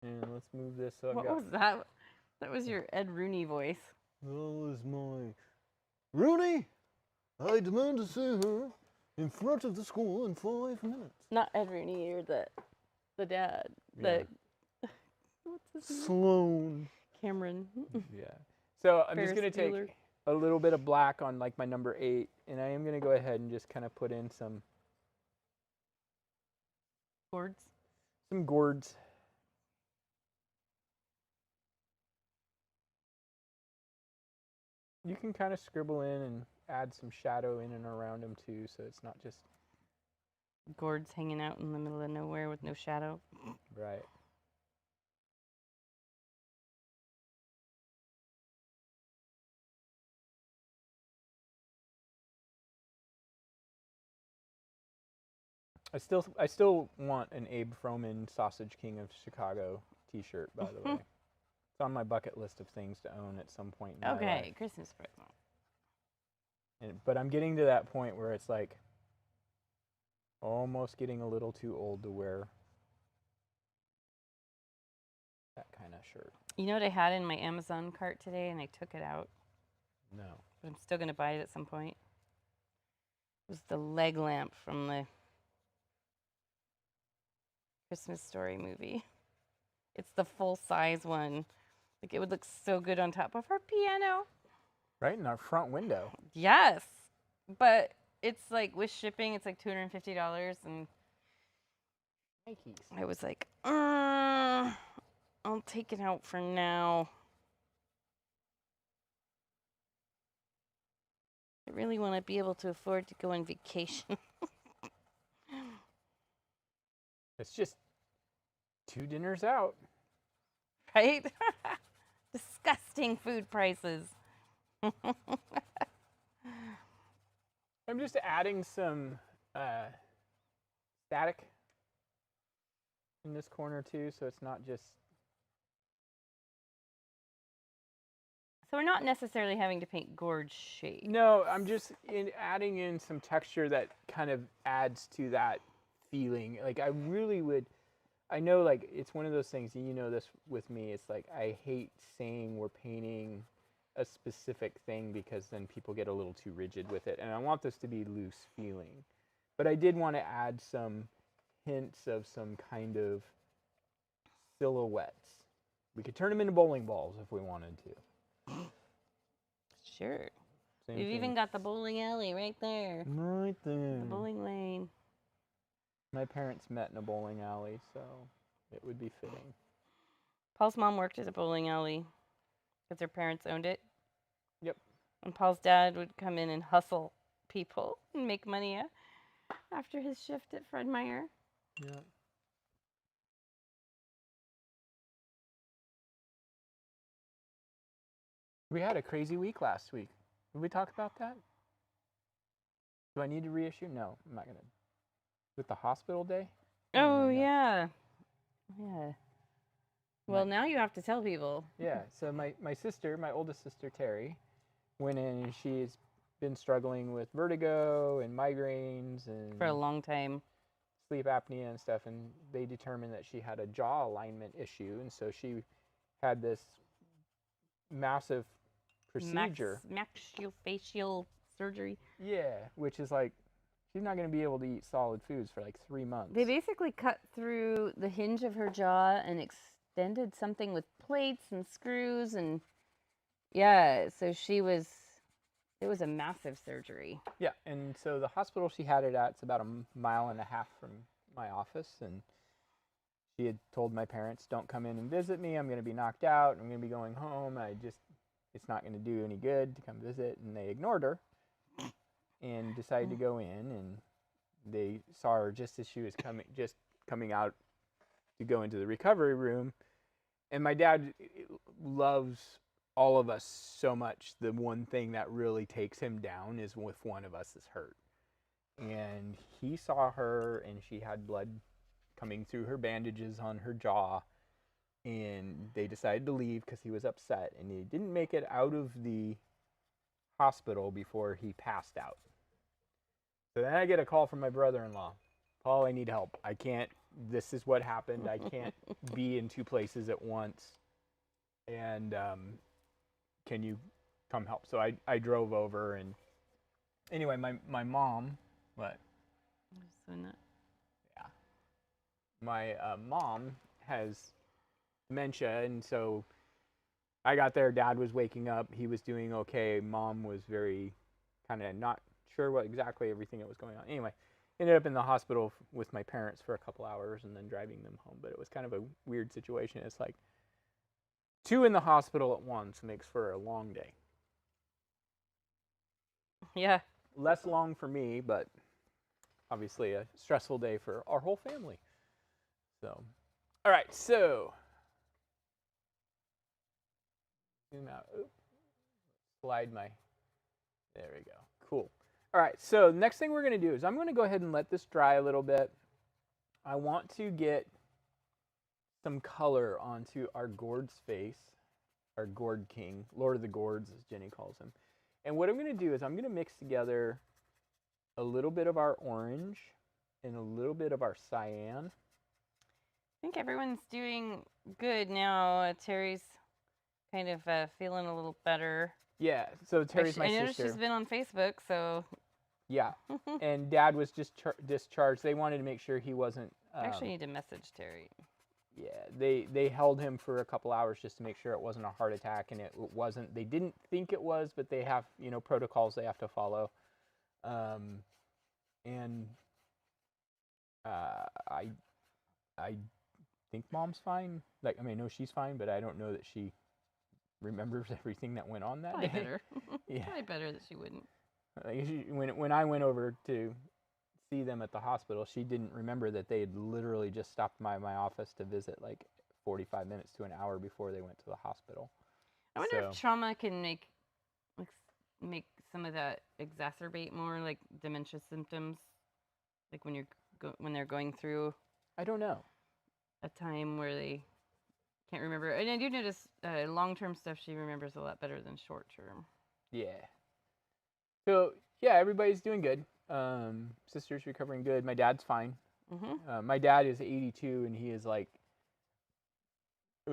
And let's move this so I've What got... was that? That was your Ed Rooney voice. That was my... Rooney, I demand to see her in front of the school in 5 minutes. Not Ed Rooney, you're the dad. Yeah. What's his name? Sloan. Cameron. Yeah. So I'm just Ferris going to take Bueller. a little bit of black on like my number 8, and I am going to go ahead and just kind of put in some Gourds. gourds. You can kind of scribble in and add some shadow in and around them too, so it's not just... Gourds hanging out in the middle of nowhere with no shadow. Right. I still want an Abe Froman Sausage King of Chicago t-shirt, by the way. It's on my bucket list of things to own at some point in my life. Okay, Christmas present. But I'm getting to that point where it's like almost getting a little too old to wear that kind of shirt. You know what I had in my Amazon cart today and I took it out? No. But I'm still going to buy it at some point. It was the leg lamp from the Christmas Story movie. It's the full-size one. Like, it would look so good on top of her piano. Right in our front window. Yes. But it's like, with shipping, it's like $250. And Nikes. I was like, I'll take it out for now. I really want to be able to afford to go on vacation. It's just 2 dinners out. Right? Disgusting food prices. I'm just adding some static in this corner too, so it's not just... So we're not necessarily having to paint gorge shapes. No, I'm just adding in some texture that kind of adds to that feeling. Like, I really would... I know, like, it's one of those things, and you know this with me, it's like I hate saying we're painting a specific thing because then people get a little too rigid with it, and I want this to be loose feeling. But I did want to add some hints of some kind of silhouettes. We could turn them into bowling balls if we wanted to. Sure. Same You've thing. even got the bowling alley right there. Right there. The bowling lane. My parents met in a bowling alley, so it would be fitting. Paul's mom worked at a bowling alley because her parents owned it. Yep. And Paul's dad would come in and hustle people and make money after his shift at Fred Meyer. Yeah. We had a crazy week last week. Did we talk about that? Do I need to reissue? No, I'm not going to. With the hospital day? Oh, no. yeah. Yeah. Well, My- now you have to tell people. Yeah, so my sister, my oldest sister, Terry, went in and she's been struggling with vertigo and migraines and For a long time. sleep apnea and stuff, and they determined that she had a jaw alignment issue, and so she had this massive procedure. Maxillofacial surgery. Yeah, which is like, she's not going to be able to eat solid foods for like 3 months. They basically cut through the hinge of her jaw and extended something with plates and screws, and yeah, so it was a massive surgery. Yeah, and so the hospital she had it at, it's about 1.5 miles from my office, and she had told my parents, don't come in and visit me, I'm going to be knocked out, I'm going to be going home, it's not going to do any good to come visit, and they ignored her and decided to go in, and they saw her just as she was coming out to go into the recovery room. And my dad loves all of us so much. The one thing that really takes him down is if one of us is hurt. And he saw her, and she had blood coming through her bandages on her jaw, and they decided to leave because he was upset, and he didn't make it out of the hospital before he passed out. So then I get a call from my brother-in-law. Paul, I need help. I can't, this is what happened. I can't be in 2 places at once. And can you come help? So I drove over, and anyway, my mom, what? So not. Yeah. My mom has dementia, and so I got there. Dad was waking up. He was doing okay. Mom was very kind of not sure what exactly everything that was going on. Anyway, ended up in the hospital with my parents for a couple hours and then driving them home. But it was kind of a weird situation. It's like 2 in the hospital at once makes for a long day. Yeah. Less long for me, but obviously a stressful day for our whole family. So, all right, so zoom out. Oops. Slide my, there we go. Cool. All right, so next thing we're going to do is I'm going to go ahead and let this dry a little bit. I want to get some color onto our Gourds face, our Gourd King, Lord of the Gourds, as Jenny calls him. And what I'm going to do is I'm going to mix together a little bit of our orange and a little bit of our cyan. I think everyone's doing good now. Terry's kind of feeling a little better. Yeah, so Terry's my I noticed sister. she's been on Facebook, so. Yeah, and Dad was just discharged. They wanted to make sure he wasn't. I actually need to message Terry. Yeah, they held him for a couple hours just to make sure it wasn't a heart attack, and it wasn't. They didn't think it was, but they have protocols they have to follow. And I think Mom's fine. Like, I mean, I know she's fine, but I don't know that she remembers everything that went on that Probably day. better. Yeah. Probably better that she wouldn't. When I went over to see them at the hospital, she didn't remember that they had literally just stopped by my office to visit like 45 minutes to an hour before they went to the hospital. I wonder if trauma can make some of that exacerbate more, like dementia symptoms, like when they're going through. I don't know. A time where they can't remember, and I do notice long-term stuff she remembers a lot better than short-term. Yeah. So yeah, everybody's doing good. Sister's recovering good. My dad's fine. My dad is 82, and he is like. I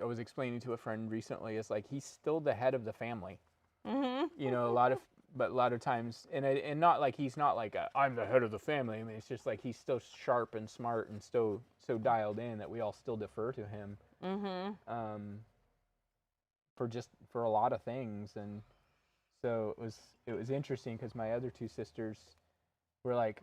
was explaining to a friend recently. It's like he's still the head of the family. You know, a lot of times, and not like he's not like I'm the head of the family. I mean, it's just like he's still sharp and smart and so dialed in that we all still defer to him. For a lot of things, and so it was interesting because my other 2 sisters were like,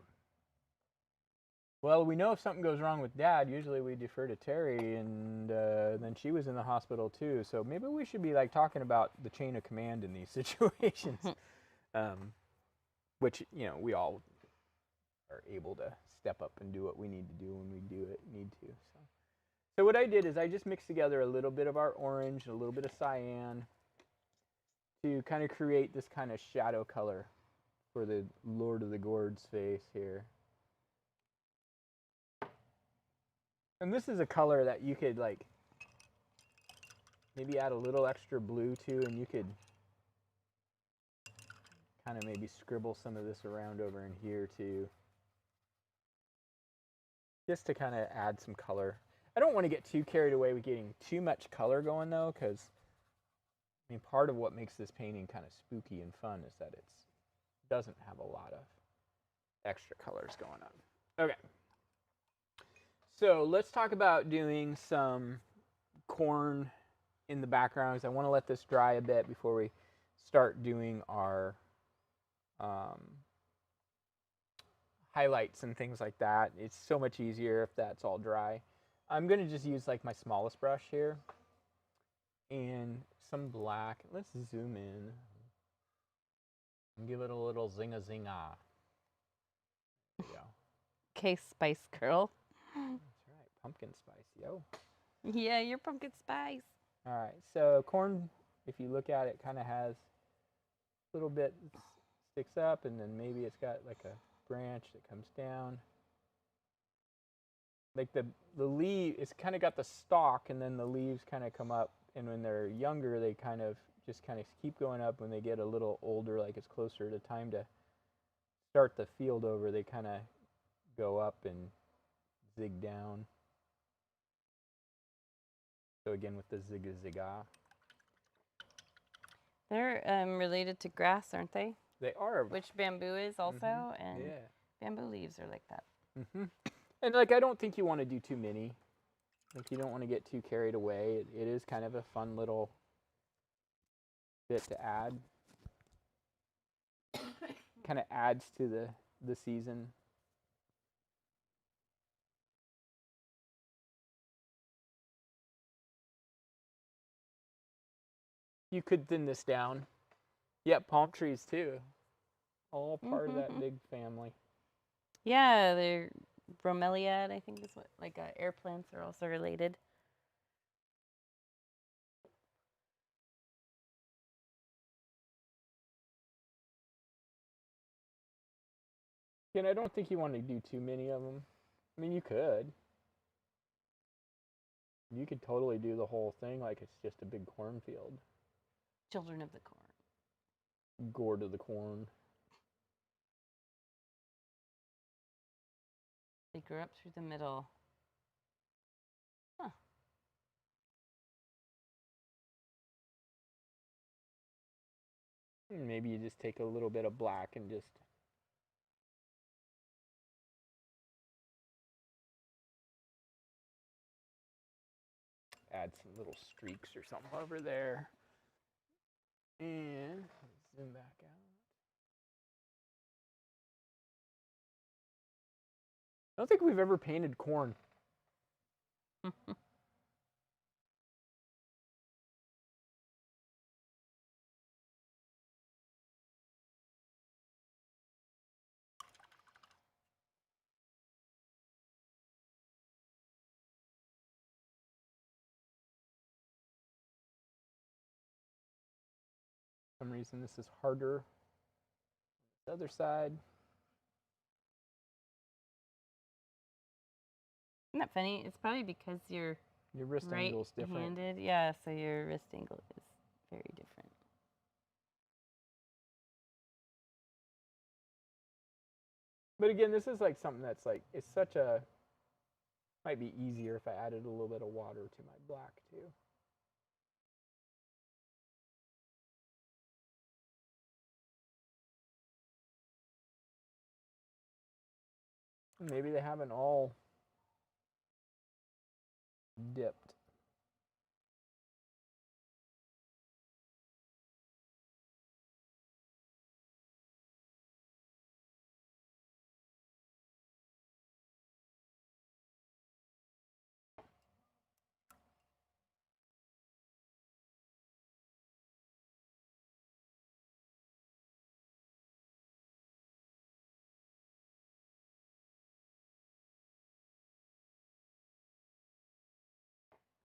well, we know if something goes wrong with Dad, usually we defer to Terry, and then she was in the hospital too. So maybe we should be like talking about the chain of command in these situations, which we all are able to step up and do what we need to do when we need to. So what I did is I just mixed together a little bit of our orange and a little bit of cyan to kind of create this kind of shadow color for the Lord of the Gourds face here. And this is a color that you could like maybe add a little extra blue to, and you could kind of maybe scribble some of this around over in here too. Just to kind of add some color. I don't want to get too carried away with getting too much color going though, because I mean part of what makes this painting kind of spooky and fun is that it doesn't have a lot of extra colors going on. Okay. So let's talk about doing some corn in the background, because I want to let this dry a bit before we start doing our highlights and things like that. It's so much easier if that's all dry. I'm going to just use like my smallest brush here and some black. Let's zoom in and give it a little zinga. There you go. Okay, Spice Girl. That's right, pumpkin spice, yo. Yeah, you're pumpkin spice. All right, so corn, if you look at it, kind of has a little bit sticks up, and then maybe it's got like a branch that comes down. Like the leaf, it's kind of got the stalk, and then the leaves kind of come up, and when they're younger, they kind of keep going up. When they get a little older, like it's closer to time to start the field over, they kind of go up and zig down. So again with the zig-a-zig-ah. They're related to grass, aren't they? They are. Which bamboo is also, and Yeah. bamboo leaves are like that. And like, I don't think you want to do too many. Like, you don't want to get too carried away. It is kind of a fun little bit to add. Kind of adds to the season. You could thin this down. Yeah, palm trees too. All part of that big family. Yeah, they're bromeliad, I think is what, like air plants are also related. And I don't think you want to do too many of them. I mean, you could. You could totally do the whole thing like it's just a big cornfield. Children of the corn. Gourd of the corn. They grew up through the middle. Huh. Maybe you just take a little bit of black and just add some little streaks or something over there. And zoom back out. I don't think we've ever painted corn. For some reason this is harder. The other side. Isn't that funny? It's probably because you're Your wrist angle is different. right-handed. Yeah, so your wrist angle is very different. But again, this is like something that's like, it's such a, might be easier if I added a little bit of water to my black too. Maybe they haven't all dipped.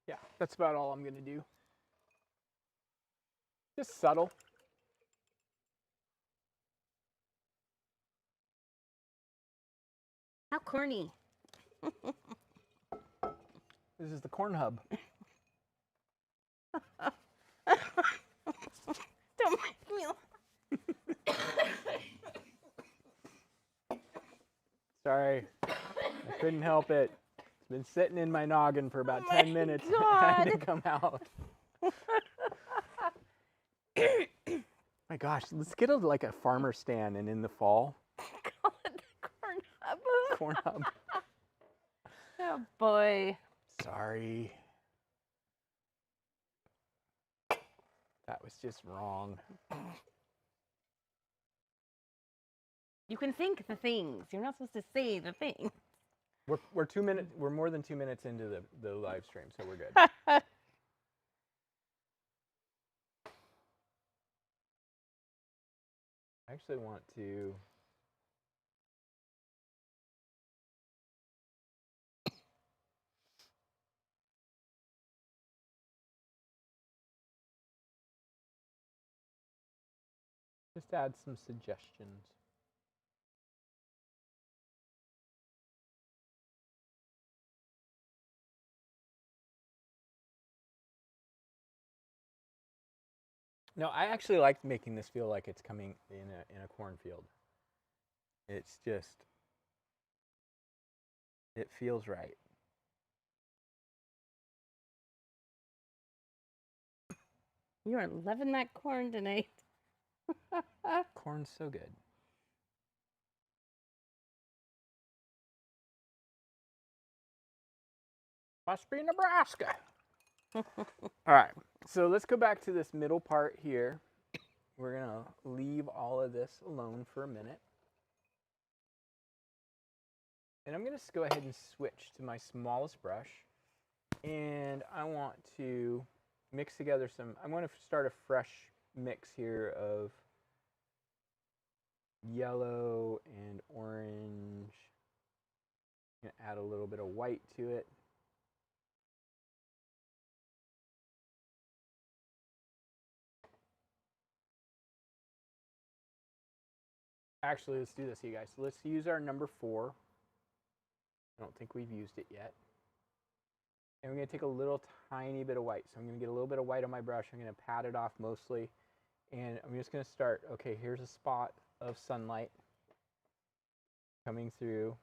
Yeah, that's about all I'm going to do. Just subtle. How corny. This is the corn hub. Don't make me laugh. Sorry, I couldn't help it. It's been sitting in my noggin for about 10 minutes. It had to come out. My gosh, let's get like a farmer stand, and in the fall, Call it the corn hub. corn hub. Oh boy. Sorry. That was just wrong. You can think the things. You're not supposed to say the things. We're 2 minutes. We're more than 2 minutes into the live stream, so we're good. I actually want to. Just add some suggestions. No, I actually like making this feel like it's coming in a cornfield. It's just, it feels right. You are loving that corn tonight. Corn's so good. Must be Nebraska. All right, so let's go back to this middle part here. We're gonna leave all of this alone for a minute. And I'm gonna go ahead and switch to my smallest brush. And I want to mix together some, I want to start a fresh mix here of yellow and orange. I'm gonna add a little bit of white to it. Actually, let's do this, you guys. So let's use our number 4. I don't think we've used it yet. And we're going to take a little tiny bit of white. So I'm going to get a little bit of white on my brush. I'm going to pat it off mostly. And I'm just going to start. Okay, here's a spot of sunlight coming through.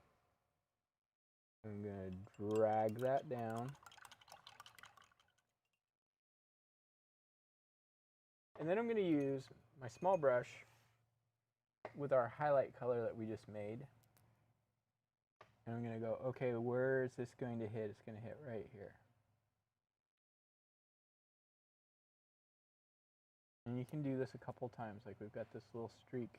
I'm going to drag that down. And then I'm going to use my small brush with our highlight color that we just made. And I'm going to go, okay, where is this going to hit? It's going to hit right here. And you can do this a couple times, like we've got this little streak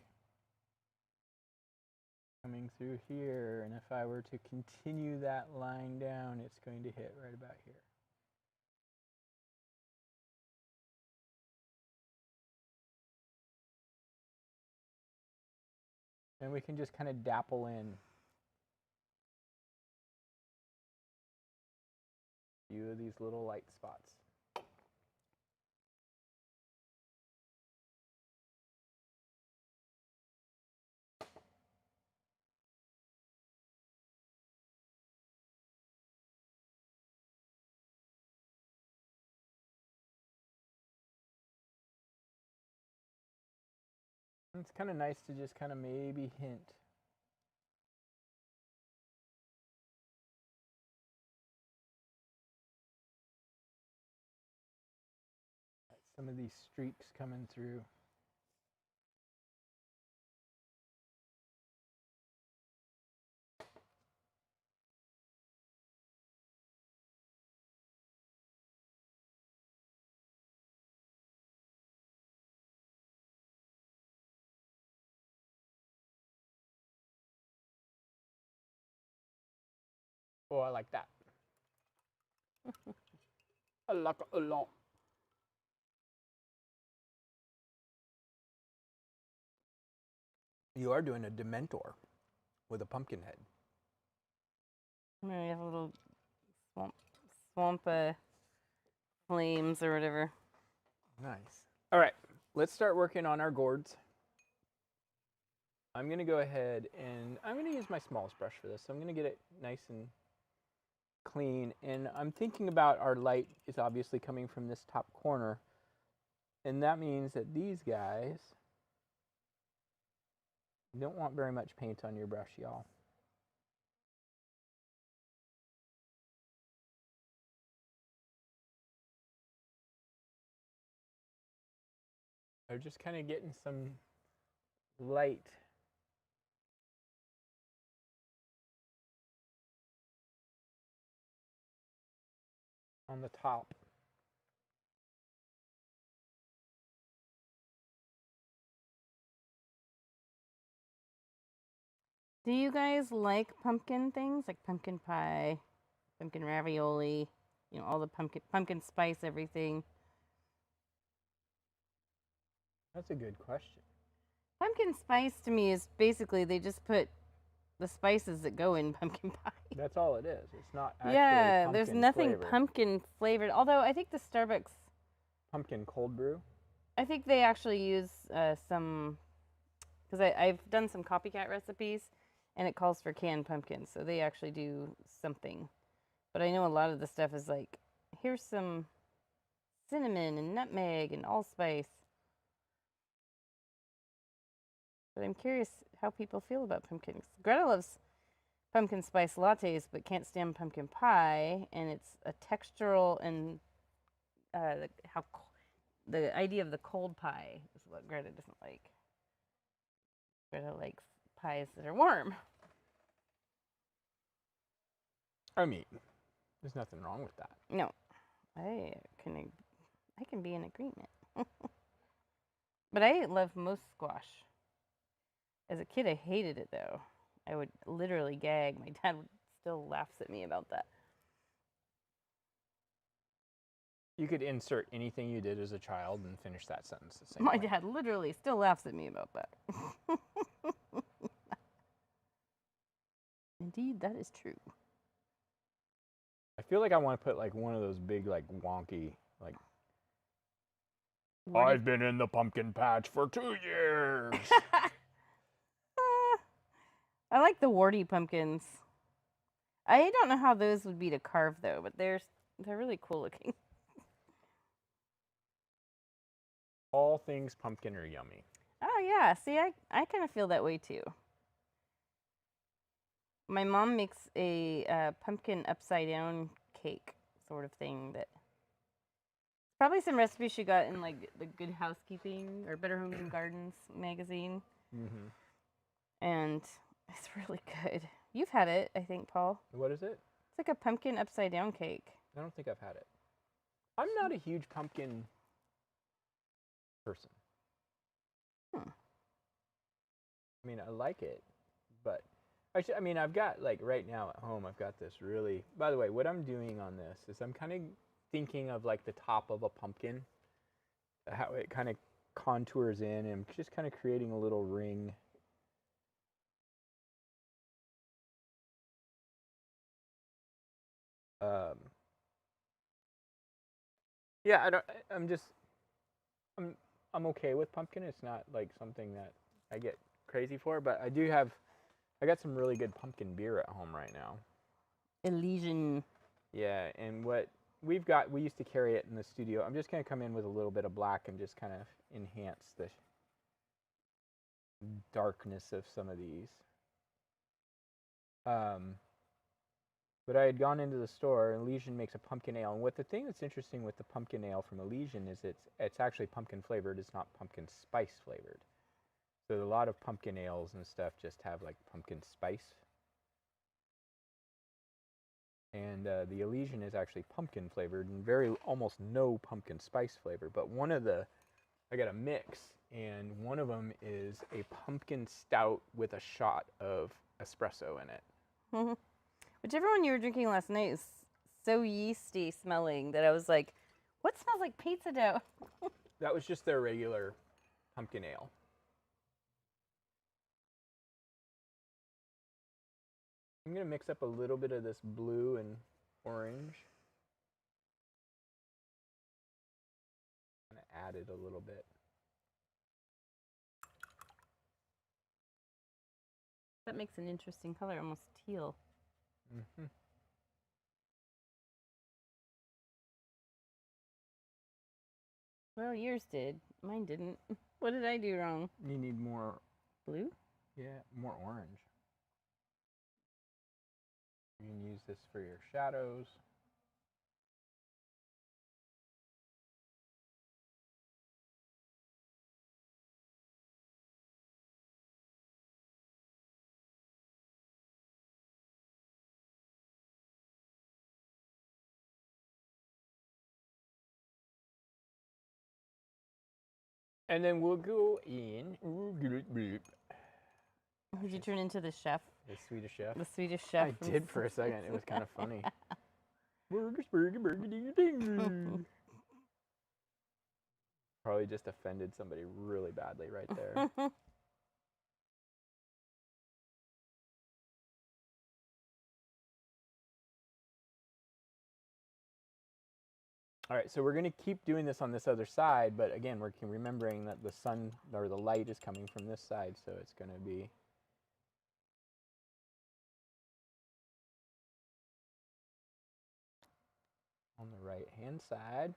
coming through here. And if I were to continue that line down, it's going to hit right about here. And we can just kind of dapple in a few of these little light spots. And it's kind of nice to just kind of maybe hint. Some of these streaks coming through. Oh, I like that. I like it a lot. You are doing a Dementor with a pumpkin head. We have a little swamp flames or whatever. Nice. All right, let's start working on our gourds. I'm going to go ahead and I'm going to use my smallest brush for this. So I'm going to get it nice and clean. And I'm thinking about our light is obviously coming from this top corner. And that means that these guys, you don't want very much paint on your brush, y'all. They're just kind of getting some light on the top. Do you guys like pumpkin things, like pumpkin pie, pumpkin ravioli, you know, all the pumpkin spice, everything? That's a good question. Pumpkin spice to me is basically they just put the spices that go in pumpkin pie. That's all it is. It's not actually Yeah, there's nothing flavored. pumpkin flavored. Although I think the Starbucks, Pumpkin cold brew. I think they actually use some, because I've done some copycat recipes, and it calls for canned pumpkins, so they actually do something. But I know a lot of the stuff is like, here's some cinnamon and nutmeg and allspice. But I'm curious how people feel about pumpkins. Greta loves pumpkin spice lattes, but can't stand pumpkin pie, and it's a textural and the idea of the cold pie is what Greta doesn't like. Greta likes pies that are warm. I mean, there's nothing wrong with that. No, I can be in agreement. But I love most squash. As a kid, I hated it though. I would literally gag. My dad still laughs at me about that. You could insert anything you did as a child and finish that sentence the same My way. dad literally still laughs at me about that. Indeed, that is true. I feel like I want to put like one of those big like wonky like Warty- I've been in the pumpkin patch for 2 years. I like the warty pumpkins. I don't know how those would be to carve though, but they're really cool looking. All things pumpkin are yummy. Oh yeah, see, I kind of feel that way too. My mom makes a pumpkin upside down cake sort of thing that probably some recipe she got in like the Good Housekeeping or Better Homes and Gardens magazine, Mm-hmm. and it's really good. You've had it, I think, Paul. What is it? It's like a pumpkin upside down cake. I don't think I've had it. I'm not a huge pumpkin person. Hmm. I mean, I like it, but I mean, I've got like right now at home, I've got this really. By the way, what I'm doing on this is I'm kind of thinking of like the top of a pumpkin, how it kind of contours in, and I'm just kind of creating a little ring. Yeah, I'm okay with pumpkin. It's not like something that I get crazy for, but I got some really good pumpkin beer at home right now. Elysian. Yeah, and what we used to carry it in the studio. I'm just going to come in with a little bit of black and just kind of enhance the darkness of some of these. But I had gone into the store, and Elysian makes a pumpkin ale. And the thing that's interesting with the pumpkin ale from Elysian is it's actually pumpkin flavored. It's not pumpkin spice flavored. So a lot of pumpkin ales and stuff just have like pumpkin spice. And the Elysian is actually pumpkin flavored and almost no pumpkin spice flavor. But I got a mix, and one of them is a pumpkin stout with a shot of espresso in it. Whichever one you were drinking last night is so yeasty smelling that I was like, what smells like pizza dough? That was just their regular pumpkin ale. I'm going to mix up a little bit of this blue and orange. I'm going to add it a little bit. That makes an interesting color, almost teal. Mm-hmm. Well, yours did. Mine didn't. What did I do wrong? You need more, Blue? yeah, more orange. You can use this for your shadows. And then we'll go in. Did you turn into the chef? The Swedish chef. The Swedish chef. I did for a second. It was kind of funny. Burger. Probably just offended somebody really badly right there. All right, so we're going to keep doing this on this other side, but again, we're remembering that the sun or the light is coming from this side, so it's going to be on the right-hand side.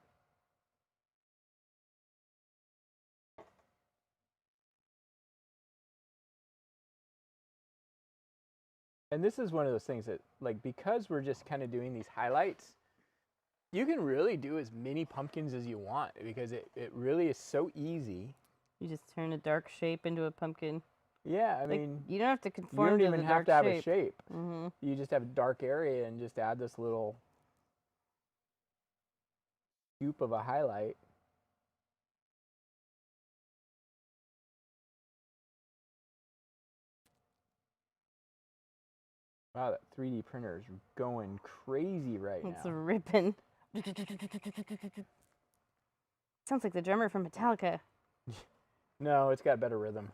And this is one of those things that, like, because we're just kind of doing these highlights, you can really do as many pumpkins as you want because it really is so easy. You just turn a dark shape into a pumpkin. Yeah, I Like, mean, you don't have to you conform don't to even the have dark to have shape. a shape. Mm-hmm. You just have a dark area and just add this little scoop of a highlight. Wow, that 3D printer is going crazy right It's now. ripping. Sounds like the drummer from Metallica. No, it's got better rhythm.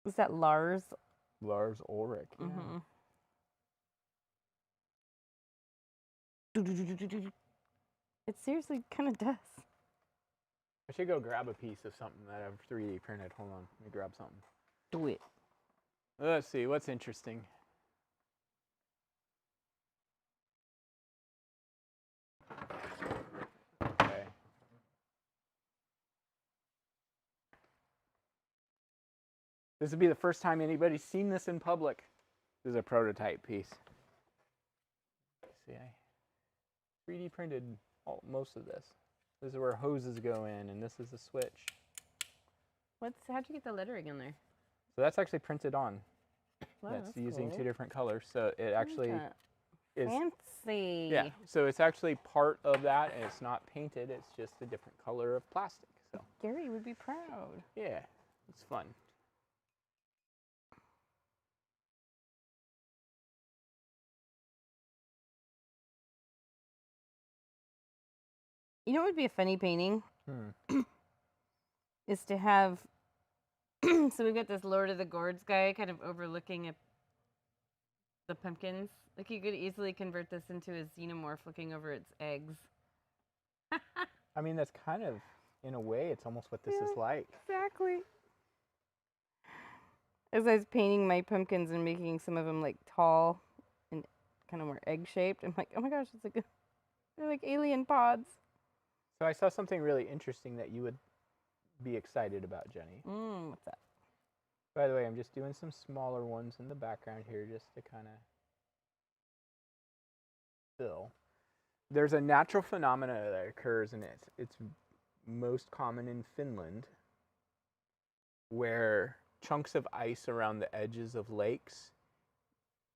Is that Lars? Lars Ulrich. Yeah. Mm-hmm. It seriously kind of does. I should go grab a piece of something that I've 3D printed. Hold on, let me grab something. Do it. Let's see, what's interesting? Okay. This would be the first time anybody's seen this in public. This is a prototype piece. See, I 3D printed most of this. This is where hoses go in, and this is the switch. How'd you get the lettering in there? So that's actually printed on. Wow, that's that's using cool. 2 different colors. So it actually is. Fancy. Yeah. So it's actually part of that, and it's not painted. It's just a different color of plastic. So Gary would be proud. yeah, it's fun. You know what would be a funny painting? Hmm. Is to have. So we've got this Lord of the Gourds guy kind of overlooking the pumpkins. Like, you could easily convert this into a xenomorph looking over its eggs. I mean, that's kind of, in a way, it's almost what this is like. Exactly. As I was painting my pumpkins and making some of them like tall and kind of more egg shaped, I'm like, oh my gosh, they're like alien pods. So I saw something really interesting that you would be excited about, Jenny. What's that? By the way, I'm just doing some smaller ones in the background here just to kind of fill. There's a natural phenomena that occurs, and it's most common in Finland, where chunks of ice around the edges of lakes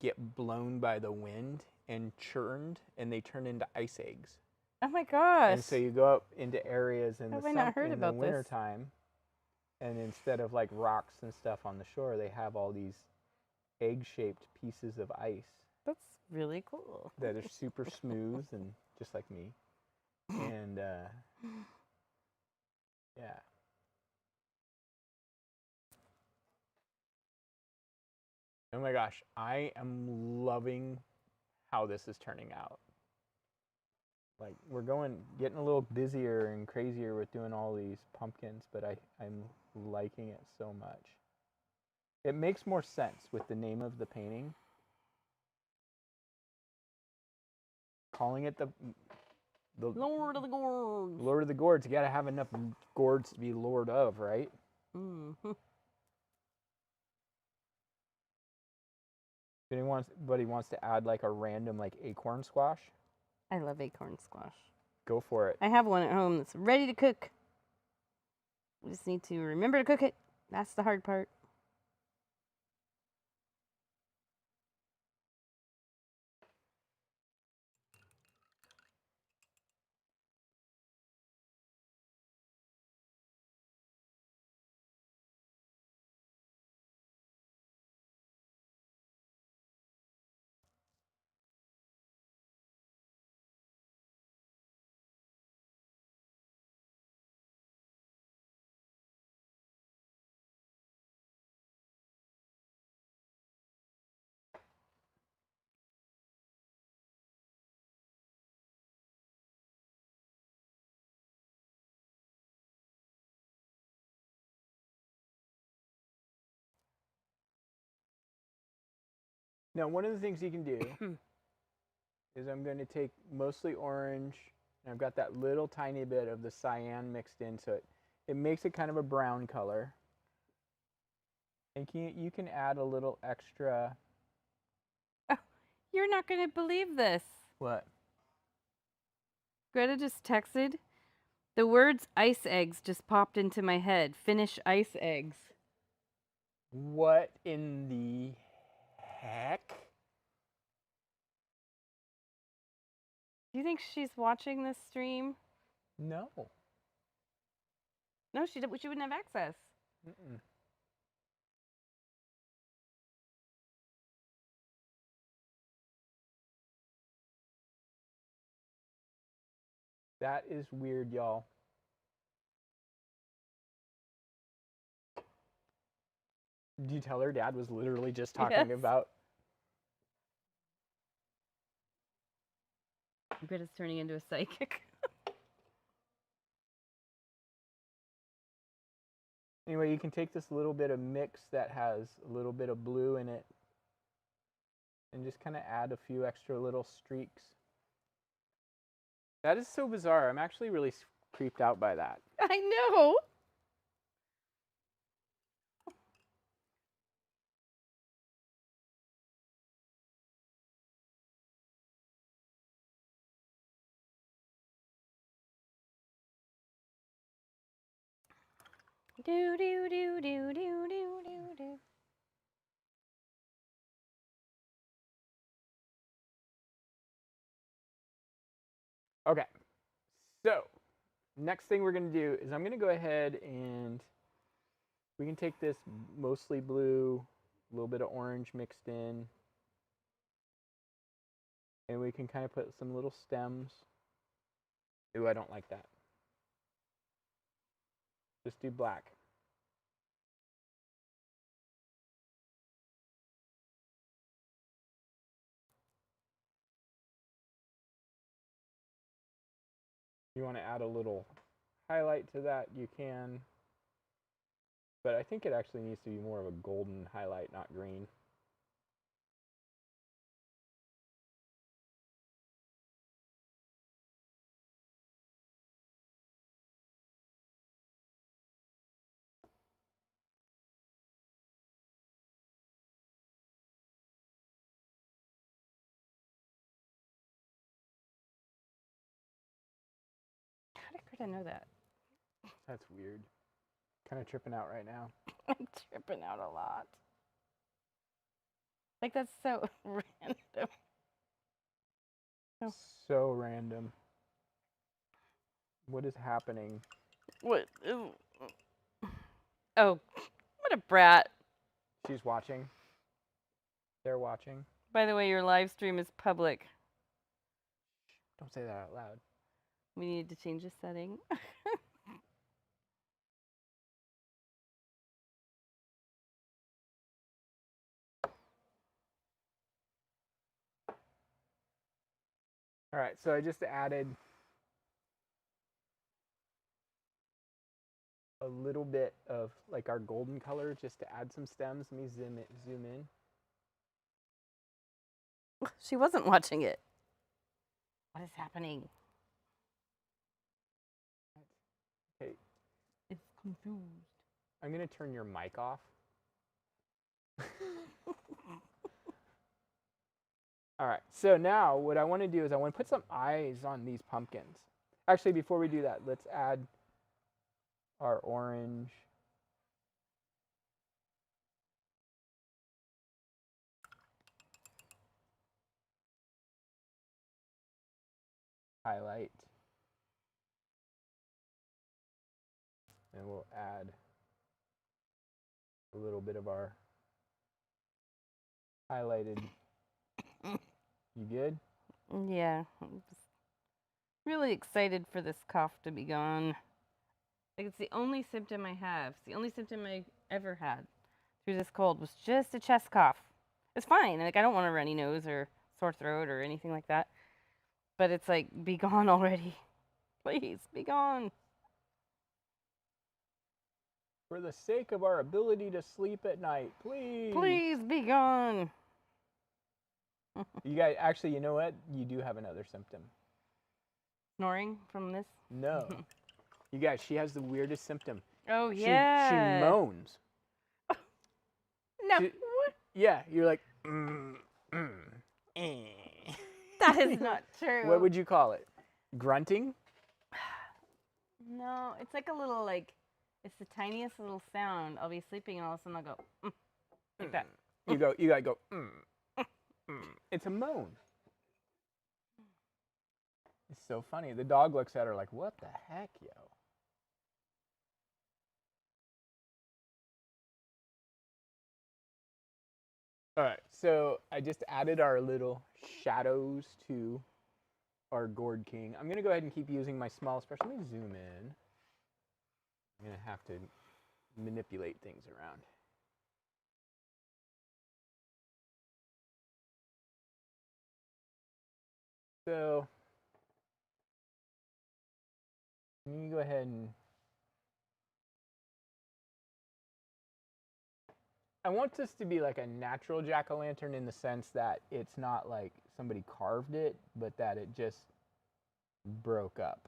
get blown by the wind and churned, and they turn into ice eggs. Oh my gosh. And so you go up into areas in How the have I not heard about this? wintertime, and instead of like rocks and stuff on the shore, they have all these egg-shaped pieces of ice That's really cool. that are super smooth and just like me. And yeah. Oh my gosh, I am loving how this is turning out. Like, we're getting a little busier and crazier with doing all these pumpkins, but I'm liking it so much. It makes more sense with the name of the painting. Calling it the Lord of the Gourds. Lord of the Gourds. You gotta have enough gourds to be Lord of, right? Mm-hmm. If anybody wants to add like a random like acorn squash, I love acorn squash. go for it. I have one at home that's ready to cook. We just need to remember to cook it. That's the hard part. Now, one of the things you can do is I'm going to take mostly orange, and I've got that little tiny bit of the cyan mixed in, so it makes it kind of a brown color. And you can add a little extra. Oh, you're not going to believe this. What? Greta just texted. The words ice eggs just popped into my head. Finish ice eggs. What in the heck? Do you think she's watching this stream? No. No, she wouldn't have access. Mm-mm. That is weird, y'all. Did you tell her Dad was literally just talking Yes. about? Greta's turning into a psychic. Anyway, you can take this little bit of mix that has a little bit of blue in it and just kind of add a few extra little streaks. That is so bizarre. I'm actually really creeped out by that. I know. Do do do do do do do do. Okay, so next thing we're going to do is I'm going to go ahead and we can take this mostly blue, a little bit of orange mixed in, and we can kind of put some little stems. Ooh, I don't like that. Just do black. You want to add a little highlight to that, you can. But I think it actually needs to be more of a golden highlight, not green. How did Greta know that? That's weird. Kind of tripping out right now. I'm tripping out a lot. Like, that's so random. Oh. So random. What is happening? What? Oh, what a brat. She's watching. They're watching. By the way, your live stream is public. Don't say that out loud. We need to change the setting. All right, so I just added a little bit of like our golden color just to add some stems. Let me zoom in. She wasn't watching it. What is happening? Okay, It's confused. I'm gonna turn your mic off. All right, so now what I want to do is I want to put some eyes on these pumpkins. Actually, before we do that, let's add our orange. Highlight. And we'll add a little bit of our highlighted. You good? Yeah. I'm just really excited for this cough to be gone. Like, it's the only symptom I have. It's the only symptom I ever had through this cold was just a chest cough. It's fine. Like, I don't want a runny nose or sore throat or anything like that. But it's like, be gone already. Please, be gone. For the sake of our ability to sleep at night, please. Please, be gone. You guys, actually, you know what? You do have another symptom. Snoring from this? No. You guys, she has the weirdest symptom. Oh, She yeah. moans. No, Ju- Yeah, you're like, eh. that is not true. What would you call it? Grunting? No, it's like a little it's the tiniest little sound. I'll be sleeping and all of a sudden I'll go like that. You gotta go, It's a moan. It's so funny. The dog looks at her like, what the heck, yo? All right, so I just added our little shadows to our Gourd King. I'm gonna go ahead and keep using my smallest brush. Let me zoom in. I'm gonna have to manipulate things around. So let me go ahead and I want this to be like a natural jack-o'-lantern in the sense that it's not like somebody carved it, but that it just broke up.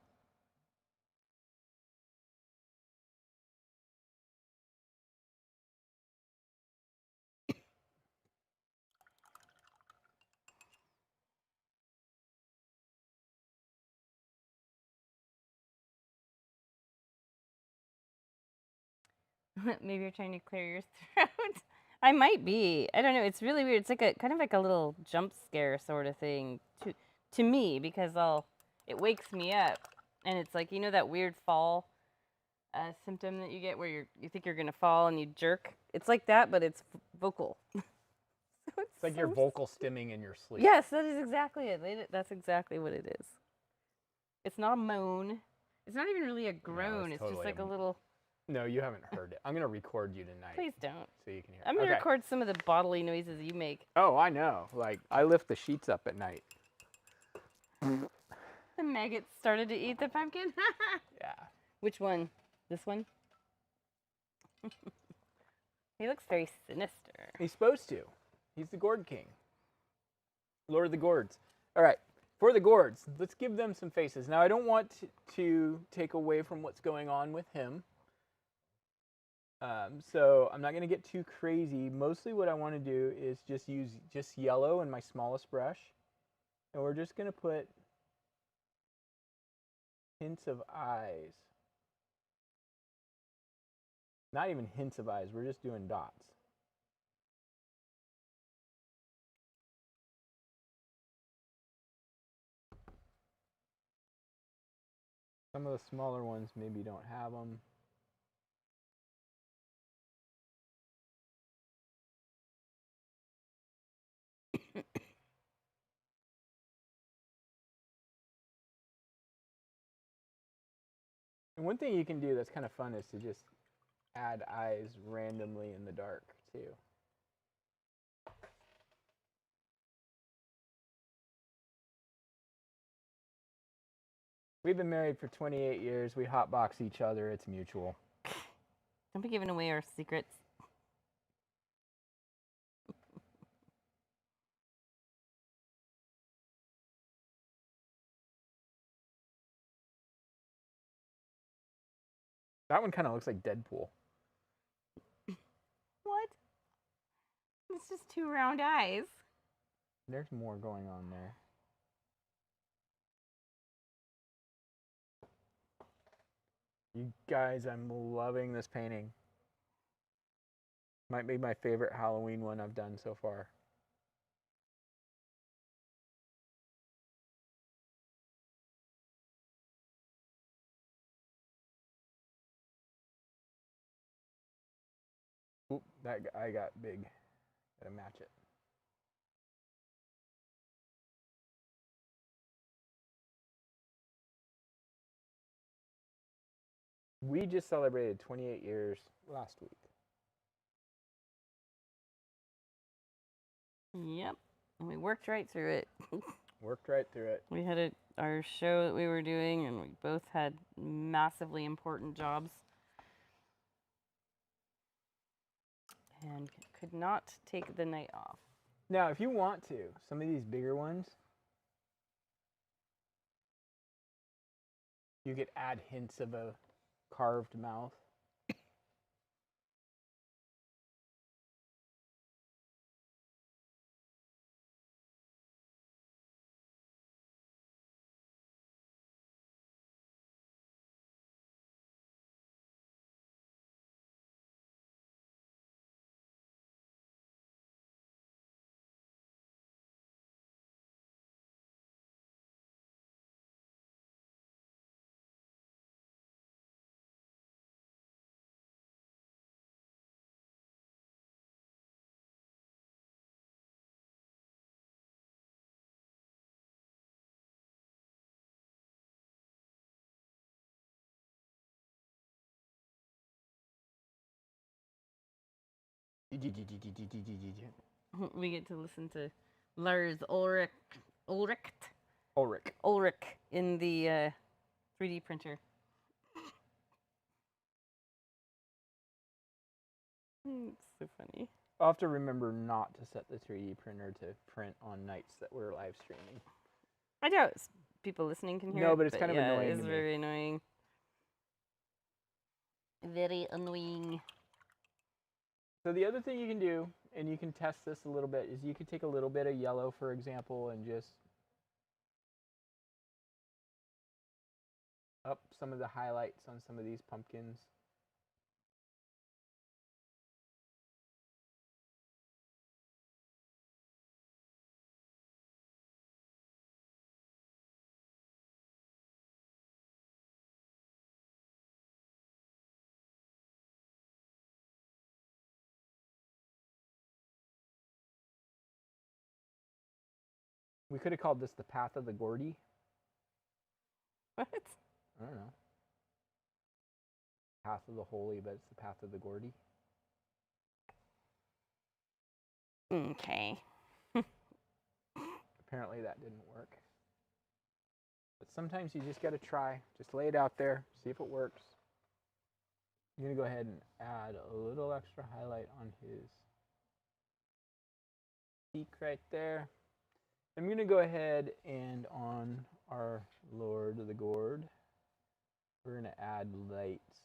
Maybe you're trying to clear your throat. I might be. I don't know. It's really weird. It's like a kind of like a little jump scare sort of thing to me because it wakes me up and it's like that weird fall symptom that you get where you think you're gonna fall and you jerk. It's like that, but it's vocal. So It's like your vocal stimming in your sleep. Yes, that is exactly it. That's exactly what it is. It's not a moan. It's not even really a groan. It's totally just like a little. No, you haven't heard it. I'm gonna record you tonight. Please don't. So you can hear. I'm gonna record some of the bodily noises you make. Oh, I know. Like I lift the sheets up at night. The maggots started to eat the pumpkin. Yeah. Which one? This one? He looks very sinister. He's supposed to. He's the Gourd King. Lord of the Gourds. All right. For the Gourds, let's give them some faces. Now, I don't want to take away from what's going on with him. So I'm not going to get too crazy. Mostly what I want to do is just use yellow in my smallest brush. And we're just going to put hints of eyes. Not even hints of eyes. We're just doing dots. Some of the smaller ones maybe don't have them. And one thing you can do that's kind of fun is to just add eyes randomly in the dark too. We've been married for 28 years. We hotbox each other. It's mutual. Don't be giving away our secrets. That one kind of looks like Deadpool. What? It's just two round eyes. There's more going on there. You guys, I'm loving this painting. Might be my favorite Halloween one I've done so far. Oop, that eye got big. Gotta match it. We just celebrated 28 years last week. Yep. And we worked right through it. Worked right through it. We had our show that we were doing, and we both had massively important jobs. And could not take the night off. Now, if you want to, some of these bigger ones, you could add hints of a carved mouth. We get to listen to Lars Ulrich in the 3D printer. It's so funny. I'll have to remember not to set the 3D printer to print on nights that we're live streaming. I doubt people listening can hear it. No, but it's kind of yeah, annoying It's to me. very annoying. Very annoying. So the other thing you can do, and you can test this a little bit, is you could take a little bit of yellow, for example, and just up some of the highlights on some of these pumpkins. We could have called this the Path of the Gordy. What? I don't know. Path of the Holy, but it's the Path of the Gordy. Okay. Apparently that didn't work. But sometimes you just got to try. Just lay it out there, see if it works. I'm going to go ahead and add a little extra highlight on his peak right there. I'm going to go ahead and on our Lord of the Gourd, we're going to add lights.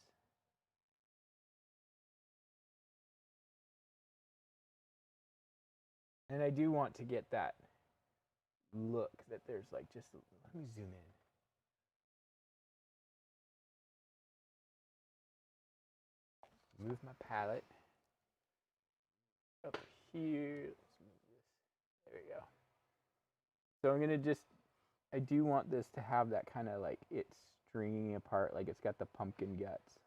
And I do want to get that look that there's like just, let me zoom in. Move my palette up here. Let's move this. There we go. So I'm gonna just, I do want this to have that kind of like it's stringing apart, like it's got the pumpkin guts.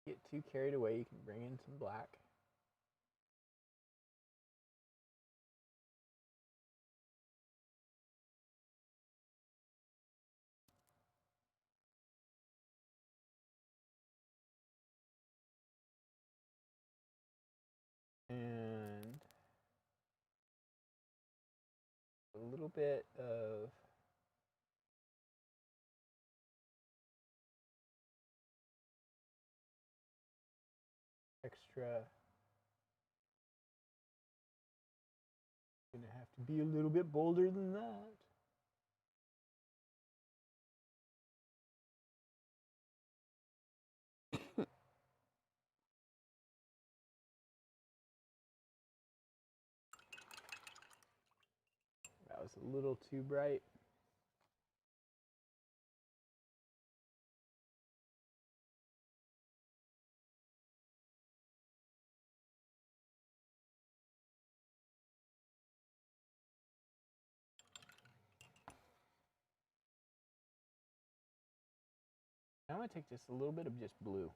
Get too carried away, you can bring in some black. And a little bit of extra. Gonna have to be a little bit bolder than that. That was a little too bright. Now I'm going to take just a little bit of just blue.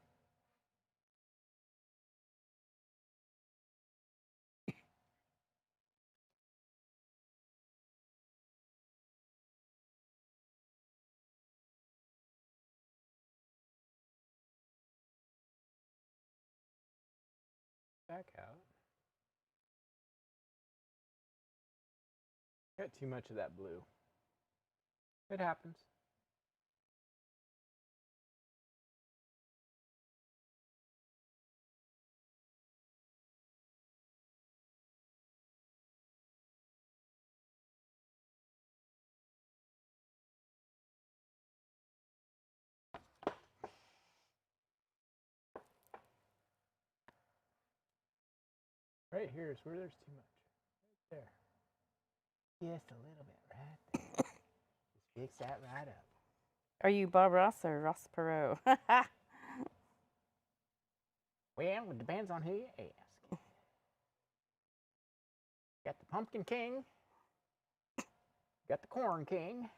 Back out. Got too much of that blue. It happens. Right here is where there's too much. Right there. Just a little bit right there. Just fix that right up. Are you Bob Ross or Ross Perot? Well, it depends on who you ask. Got the Pumpkin King. Got the Corn King.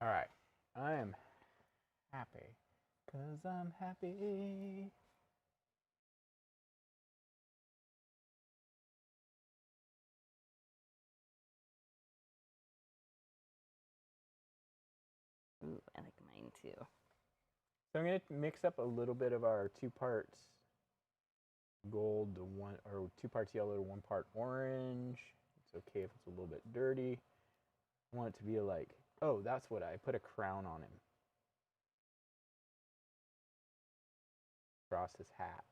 All right, I am happy, 'cause I'm happy. Ooh, I like mine too. So I'm going to mix up a little bit of our 2 parts gold to 1, or 2 parts yellow to 1 part orange. It's okay if it's a little bit dirty. I want it to be like, oh, that's what I put a crown on him. Across his hat.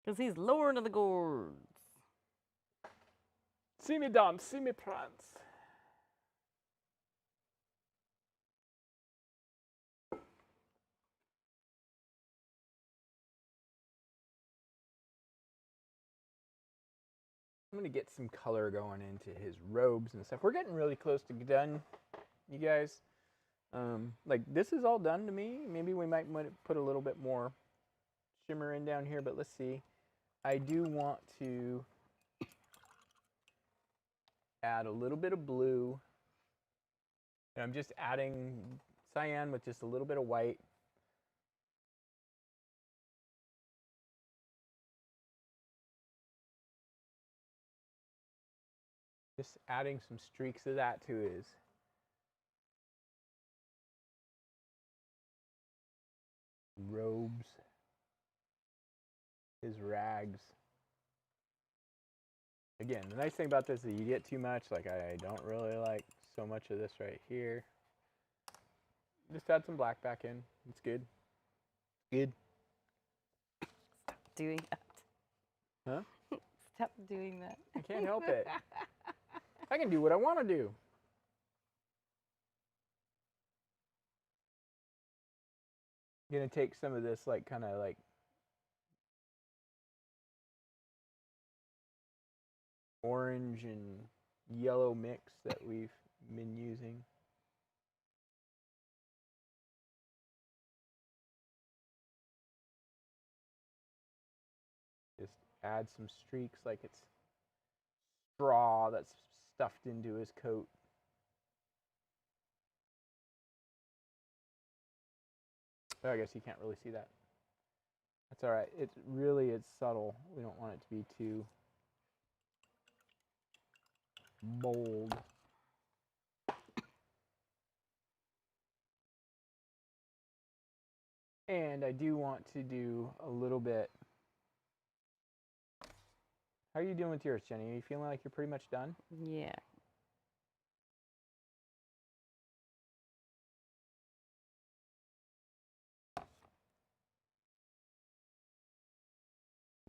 Because he's Lord of the Gourds. See me dance, see me prance. I'm gonna get some color going into his robes and stuff. We're getting really close to done, you guys. Like this is all done to me. Maybe we might put a little bit more shimmer in down here, but let's see. I do want to add a little bit of blue. And I'm just adding cyan with just a little bit of white. Just adding some streaks of that to his robes, his rags. Again, the nice thing about this is you get too much, like I don't really like so much of this right here. Just add some black back in. It's good. Good. Stop doing that. Huh? Stop doing that. I can't help it. I can do what I want to do. I'm gonna take some of this like kind of like orange and yellow mix that we've been using. Just add some streaks like it's straw that's stuffed into his coat. Oh, I guess you can't really see that. That's all right. It's subtle. We don't want it to be too bold. And I do want to do a little bit. How are you doing with yours, Jenny? Are you feeling like you're pretty much done? Yeah. A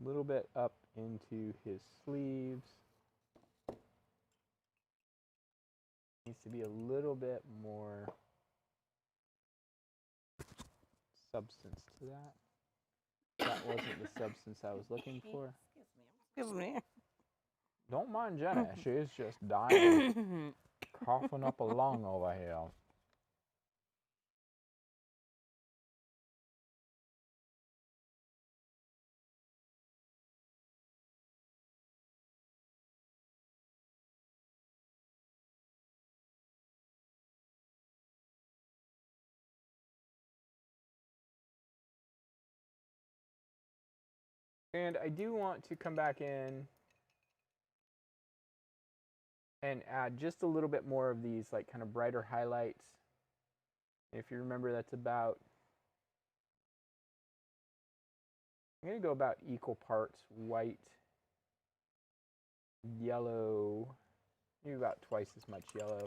little bit up into his sleeves. Needs to be a little bit more substance to that. That wasn't the substance I was looking for. Excuse me. Don't mind Jenny. She's just dying, coughing up a lung over here. And I do want to come back in and add just a little bit more of these like kind of brighter highlights. If you remember, that's about, I'm going to go about equal parts white, yellow, maybe about twice as much yellow.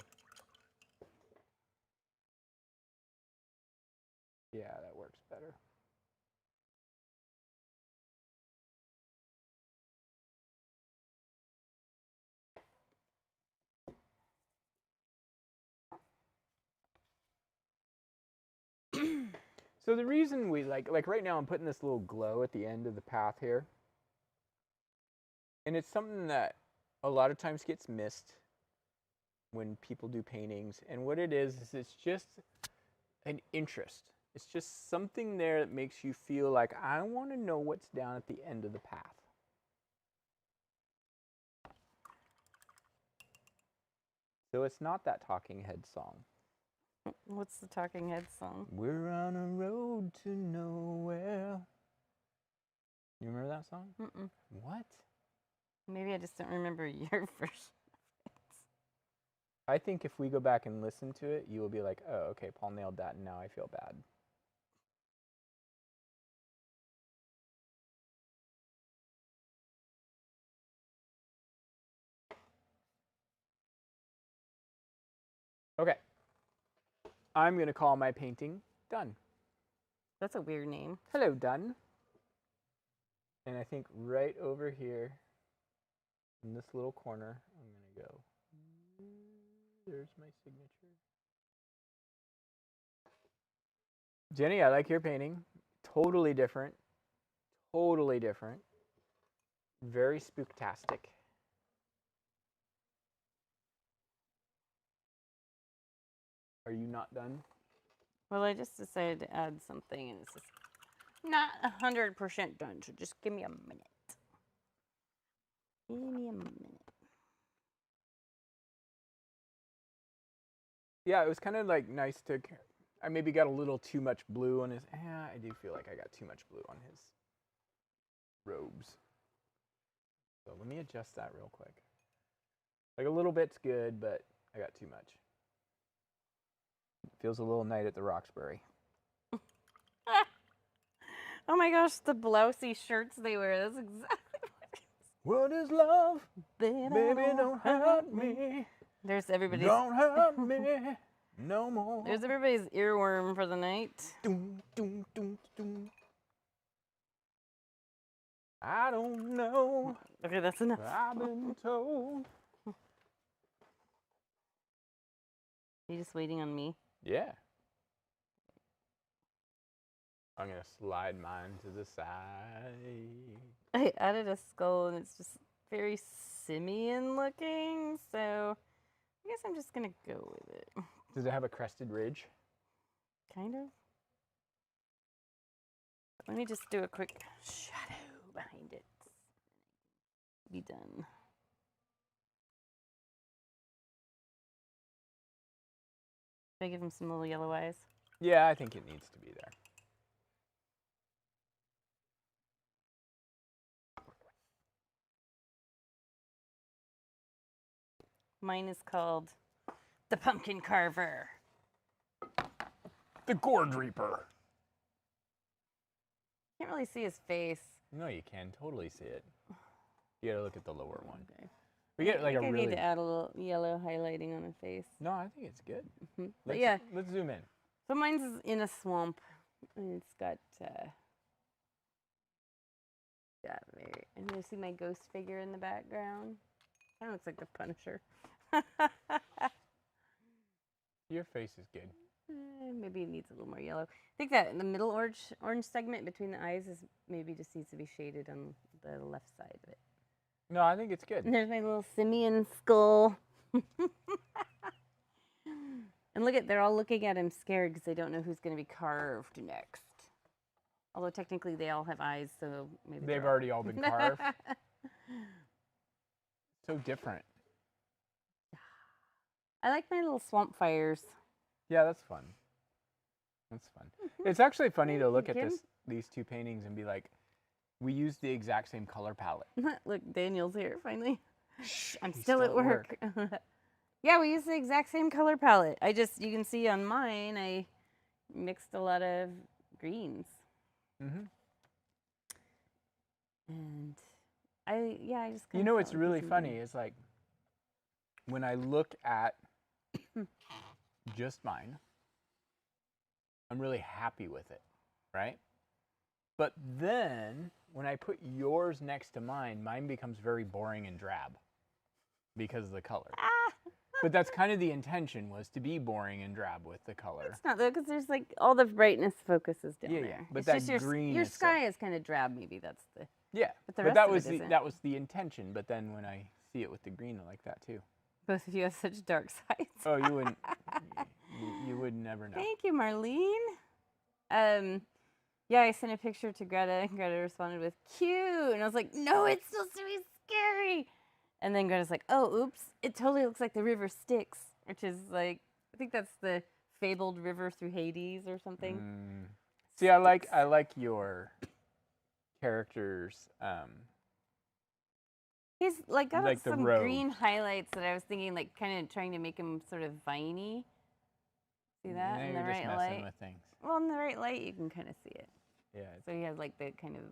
Yeah, that works better. So the reason we like right now I'm putting this little glow at the end of the path here. And it's something that a lot of times gets missed when people do paintings. And what it is it's just an interest. It's just something there that makes you feel like, I want to know what's down at the end of the path. So it's not that Talking Heads song. What's the Talking Heads song? We're on a road to nowhere. You remember that song? Mm-mm. What? Maybe I just don't remember your version. I think if we go back and listen to it, you will be like, oh, okay, Paul nailed that, and now I feel bad. Okay. I'm going to call my painting done. That's a weird name. Hello, done. And I think right over here, in this little corner, I'm going to go. There's my signature. Jenny, I like your painting. Totally different. Totally different. Very spooktastic. Are you not done? Well, I just decided to add something, and it's just not 100% done, so just give me a minute. Give me a minute. Yeah, it was kind of like nice to. I maybe got a little too much blue on his. Yeah, I do feel like I got too much blue on his robes. So let me adjust that real quick. Like a little bit's good, but I got too much. Feels a little Night at the Roxbury. Oh my gosh, the blousey shirts they wear. That's exactly What is love? Baby, Baby, don't hurt me. There's everybody's. Don't hurt me no more. There's everybody's earworm for the night. Doom, doom, doom, doom. I don't know. Okay, that's enough. I've been told. You just waiting on me? Yeah. I'm going to slide mine to the side. I added a skull, and it's just very simian looking, so I guess I'm just gonna go with it. Does it have a crested ridge? Kind of. Let me just do a quick shadow behind it. Be done. Should I give him some little yellow eyes? Yeah, I think it needs to be there. Mine is called the Pumpkin Carver. The Gourd Reaper. Can't really see his face. No, you can totally see it. You gotta look at the lower one. Okay. We get like I think a I really. need to add a little yellow highlighting on his face. No, I think it's good. But yeah, Let's zoom in. so mine's in a swamp, and it's got. And you see my ghost figure in the background. Kind of looks like the Punisher. Your face is good. Maybe it needs a little more yellow. I think that in the middle orange segment between the eyes is maybe just needs to be shaded on the left side of it. No, I think it's good. And there's my little simian skull. And look at, they're all looking at him scared because they don't know who's going to be carved next. Although technically they all have eyes, so maybe They've already all been carved. So different. I like my little swamp fires. Yeah, that's fun. That's fun. It's actually funny to look at Kim? these two paintings and be like, we use the exact same color palette. Look, Daniel's here finally. Shh, I'm he's still at work. Yeah, we use the exact same color palette. You can see on mine, I mixed a lot of greens. Mm-hmm. And I just You know what's really funny is like, when I look at just mine, I'm really happy with it, right? But then when I put yours next to mine, mine becomes very boring and drab because of the color. But that's kind of the intention, was to be boring and drab with the color. It's not though, because there's like all the brightness focuses down Yeah, there. yeah, but It's that just your, green your is sky is kind of drab. Maybe that's the. Yeah, But the but rest that of it was isn't. that was the intention. But then when I see it with the green like that too. Both of you have such dark sides. Oh, you wouldn't. You would never know. Thank you, Marlene. Yeah, I sent a picture to Greta, and Greta responded with cute, and I was like, no, it's supposed to be scary. And then Greta's like, oh, oops, it totally looks like the river Styx, which is like, I think that's the fabled river through Hades or something. See, I like your characters. He's like got like the some robes. green highlights that I was thinking, like kind of trying to make him sort of viney. See that Now in you're the just right messing light? with things. Well, in the right light, you can kind of see it. Yeah. So he has like the kind of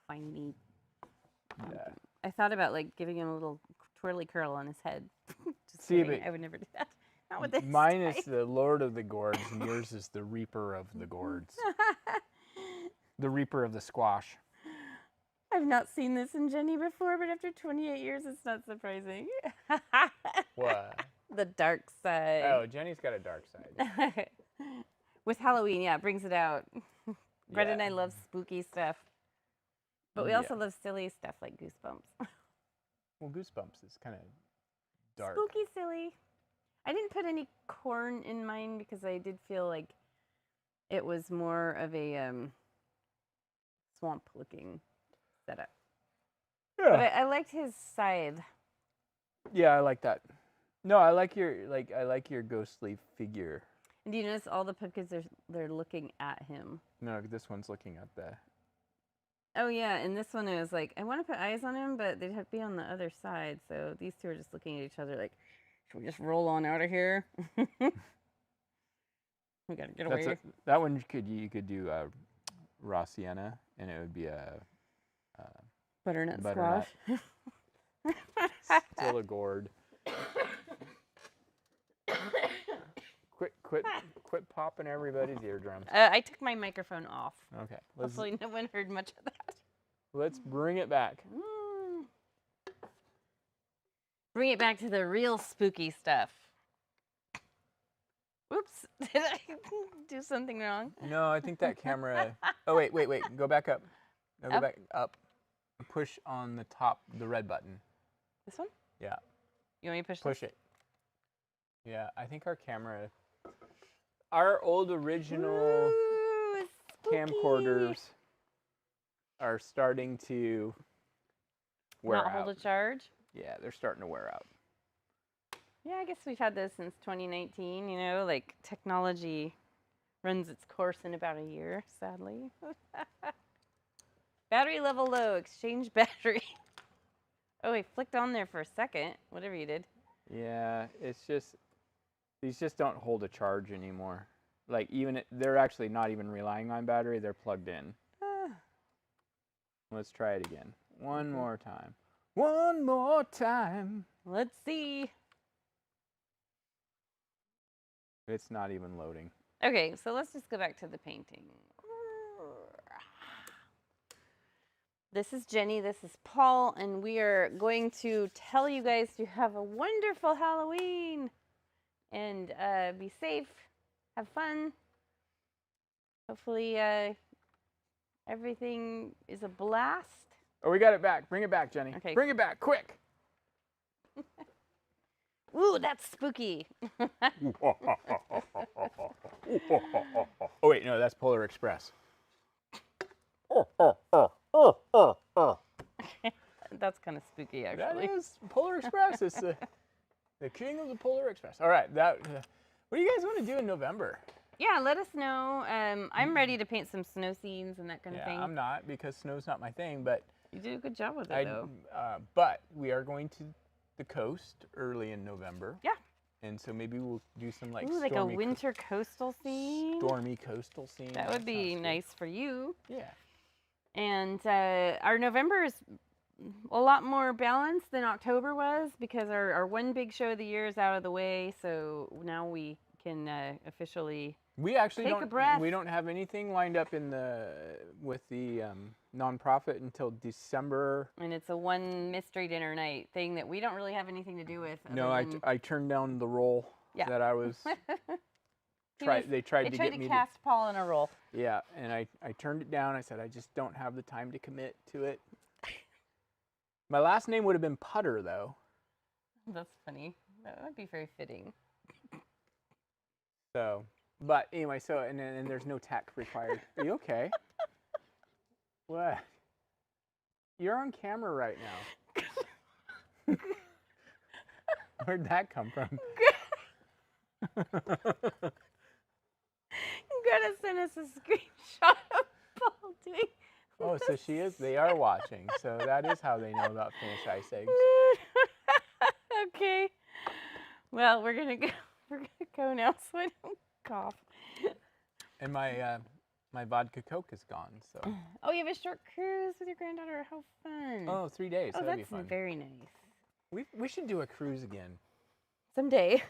viney. Yeah. I thought about like giving him a little twirly curl on his head. Just See, kidding. but I would never do that. Not with this. Mine is the Lord of the Gourds, and yours is the Reaper of the Gourds. The Reaper of the Squash. I've not seen this in Jenny before, but after 28 years, it's not surprising. What? The dark side. Oh, Jenny's got a dark side. With Halloween, yeah, it brings it out. Greta and I Yeah. love spooky stuff. But we also love silly stuff like Goosebumps. Well, Goosebumps is kind of dark. Spooky silly. I didn't put any corn in mine because I did feel like it was more of a swamp-looking setup. Yeah. But I liked his scythe. Yeah, I like that. No, I like your ghostly figure. And do you notice all the pumpkins they're looking at him? No, this one's looking at the. Oh yeah, and this one I was like, I want to put eyes on him, but they'd have to be on the other side. So these two are just looking at each other like, should we just roll on out of here? We gotta get away. That one you could do raw sienna, and it would be a Butternut butternut. squash. Still a gourd. Quit popping everybody's eardrums. I took my microphone off. Okay, Hopefully no one heard much of that. let's bring it back. Bring it back to the real spooky stuff. Oops, did I do something wrong? No, I think that camera. Oh wait, go back up. No, go Up? back up. Push on the top, the red button. This one? Yeah, You want me to push push this? it. Yeah, I think our old original Ooh, it's spooky. camcorders are starting to wear Not out. hold a charge? Yeah, they're starting to wear out. Yeah, I guess we've had this since 2019, you know, like technology runs its course in about a year, sadly. Battery level low, exchange battery. Oh, he flicked on there for a second, whatever you did. Yeah, it's just these just don't hold a charge anymore. Like they're actually not even relying on battery, they're plugged in. Let's try it again. One more time. One more time. Let's see. It's not even loading. Okay, so let's just go back to the painting. This is Jenny, this is Paul, and we are going to tell you guys to have a wonderful Halloween and be safe, have fun. Hopefully everything is a blast. Oh, we got it back. Bring it back, Jenny. Okay. Bring it back, quick. Ooh, that's spooky. Oh, wait, no, that's Polar Express. That's kind of spooky, actually. That is Polar Express. It's the king of the Polar Express. All right, what do you guys want to do in November? Yeah, let us know. I'm ready to paint some snow scenes and that kind of thing. I'm not because snow's not my thing, but You did a good job with it, though. but we are going to the coast early in November. Yeah. And so maybe we'll do some like Ooh, like a winter coastal scene. stormy coastal scene. That would be sounds good. nice for you. Yeah. And our November is a lot more balanced than October was because our one big show of the year is out of the way. So now we can officially We actually Take a breath. We don't have anything lined up with the nonprofit until December. And it's a one mystery dinner night thing that we don't really have anything to do with. No, I turned down the role Yeah. that I was. They tried to get me cast Paul in a role. Yeah, and I turned it down. I said I just don't have the time to commit to it. My last name would have been Putter though. That's funny. That would be very fitting. So, but anyway, so and there's no tech required. Are you okay? What? You're on camera right now. Where'd that come from? I'm gonna send us a screenshot of Paul doing. Oh, so she is. They are watching. So that is how they know about finished ice eggs. Okay. Well, we're gonna go. We're gonna go now, so I don't cough. And my my vodka Coke is gone. So. Oh, you have a short cruise with your granddaughter. How fun! Oh, 3 days. Oh, That'd be that's fun. very nice. We should do a cruise again. Someday.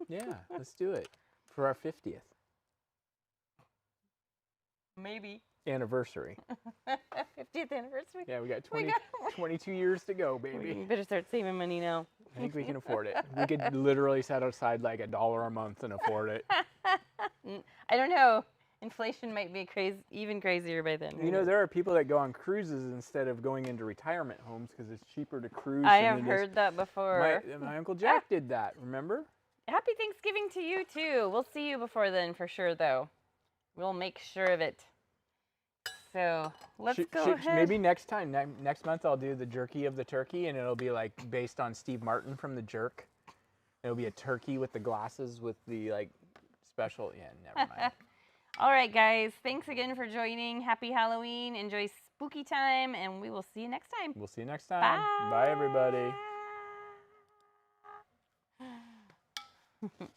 Yeah, let's do it for our 50th Maybe. anniversary. 50th anniversary. Yeah, we got Oh my 20, God. 22 years to go, We baby. better start saving money now. I think we can afford it. We could literally set aside like $1 a month and afford it. I don't know. Inflation might be even crazier by then. You know, there are people that go on cruises instead of going into retirement homes because it's cheaper to cruise. I than have it is- heard that before. My Uncle Jack did that, remember? Happy Thanksgiving to you too. We'll see you before then for sure, though. We'll make sure of it. So let's go ahead. Maybe next time, next month, I'll do the jerky of the turkey, and it'll be like based on Steve Martin from The Jerk. It'll be a turkey with the glasses with the like special. Yeah, never mind. All right, guys. Thanks again for joining. Happy Halloween. Enjoy spooky time, and we will see you next time. We'll see you next time. Bye everybody. Bye.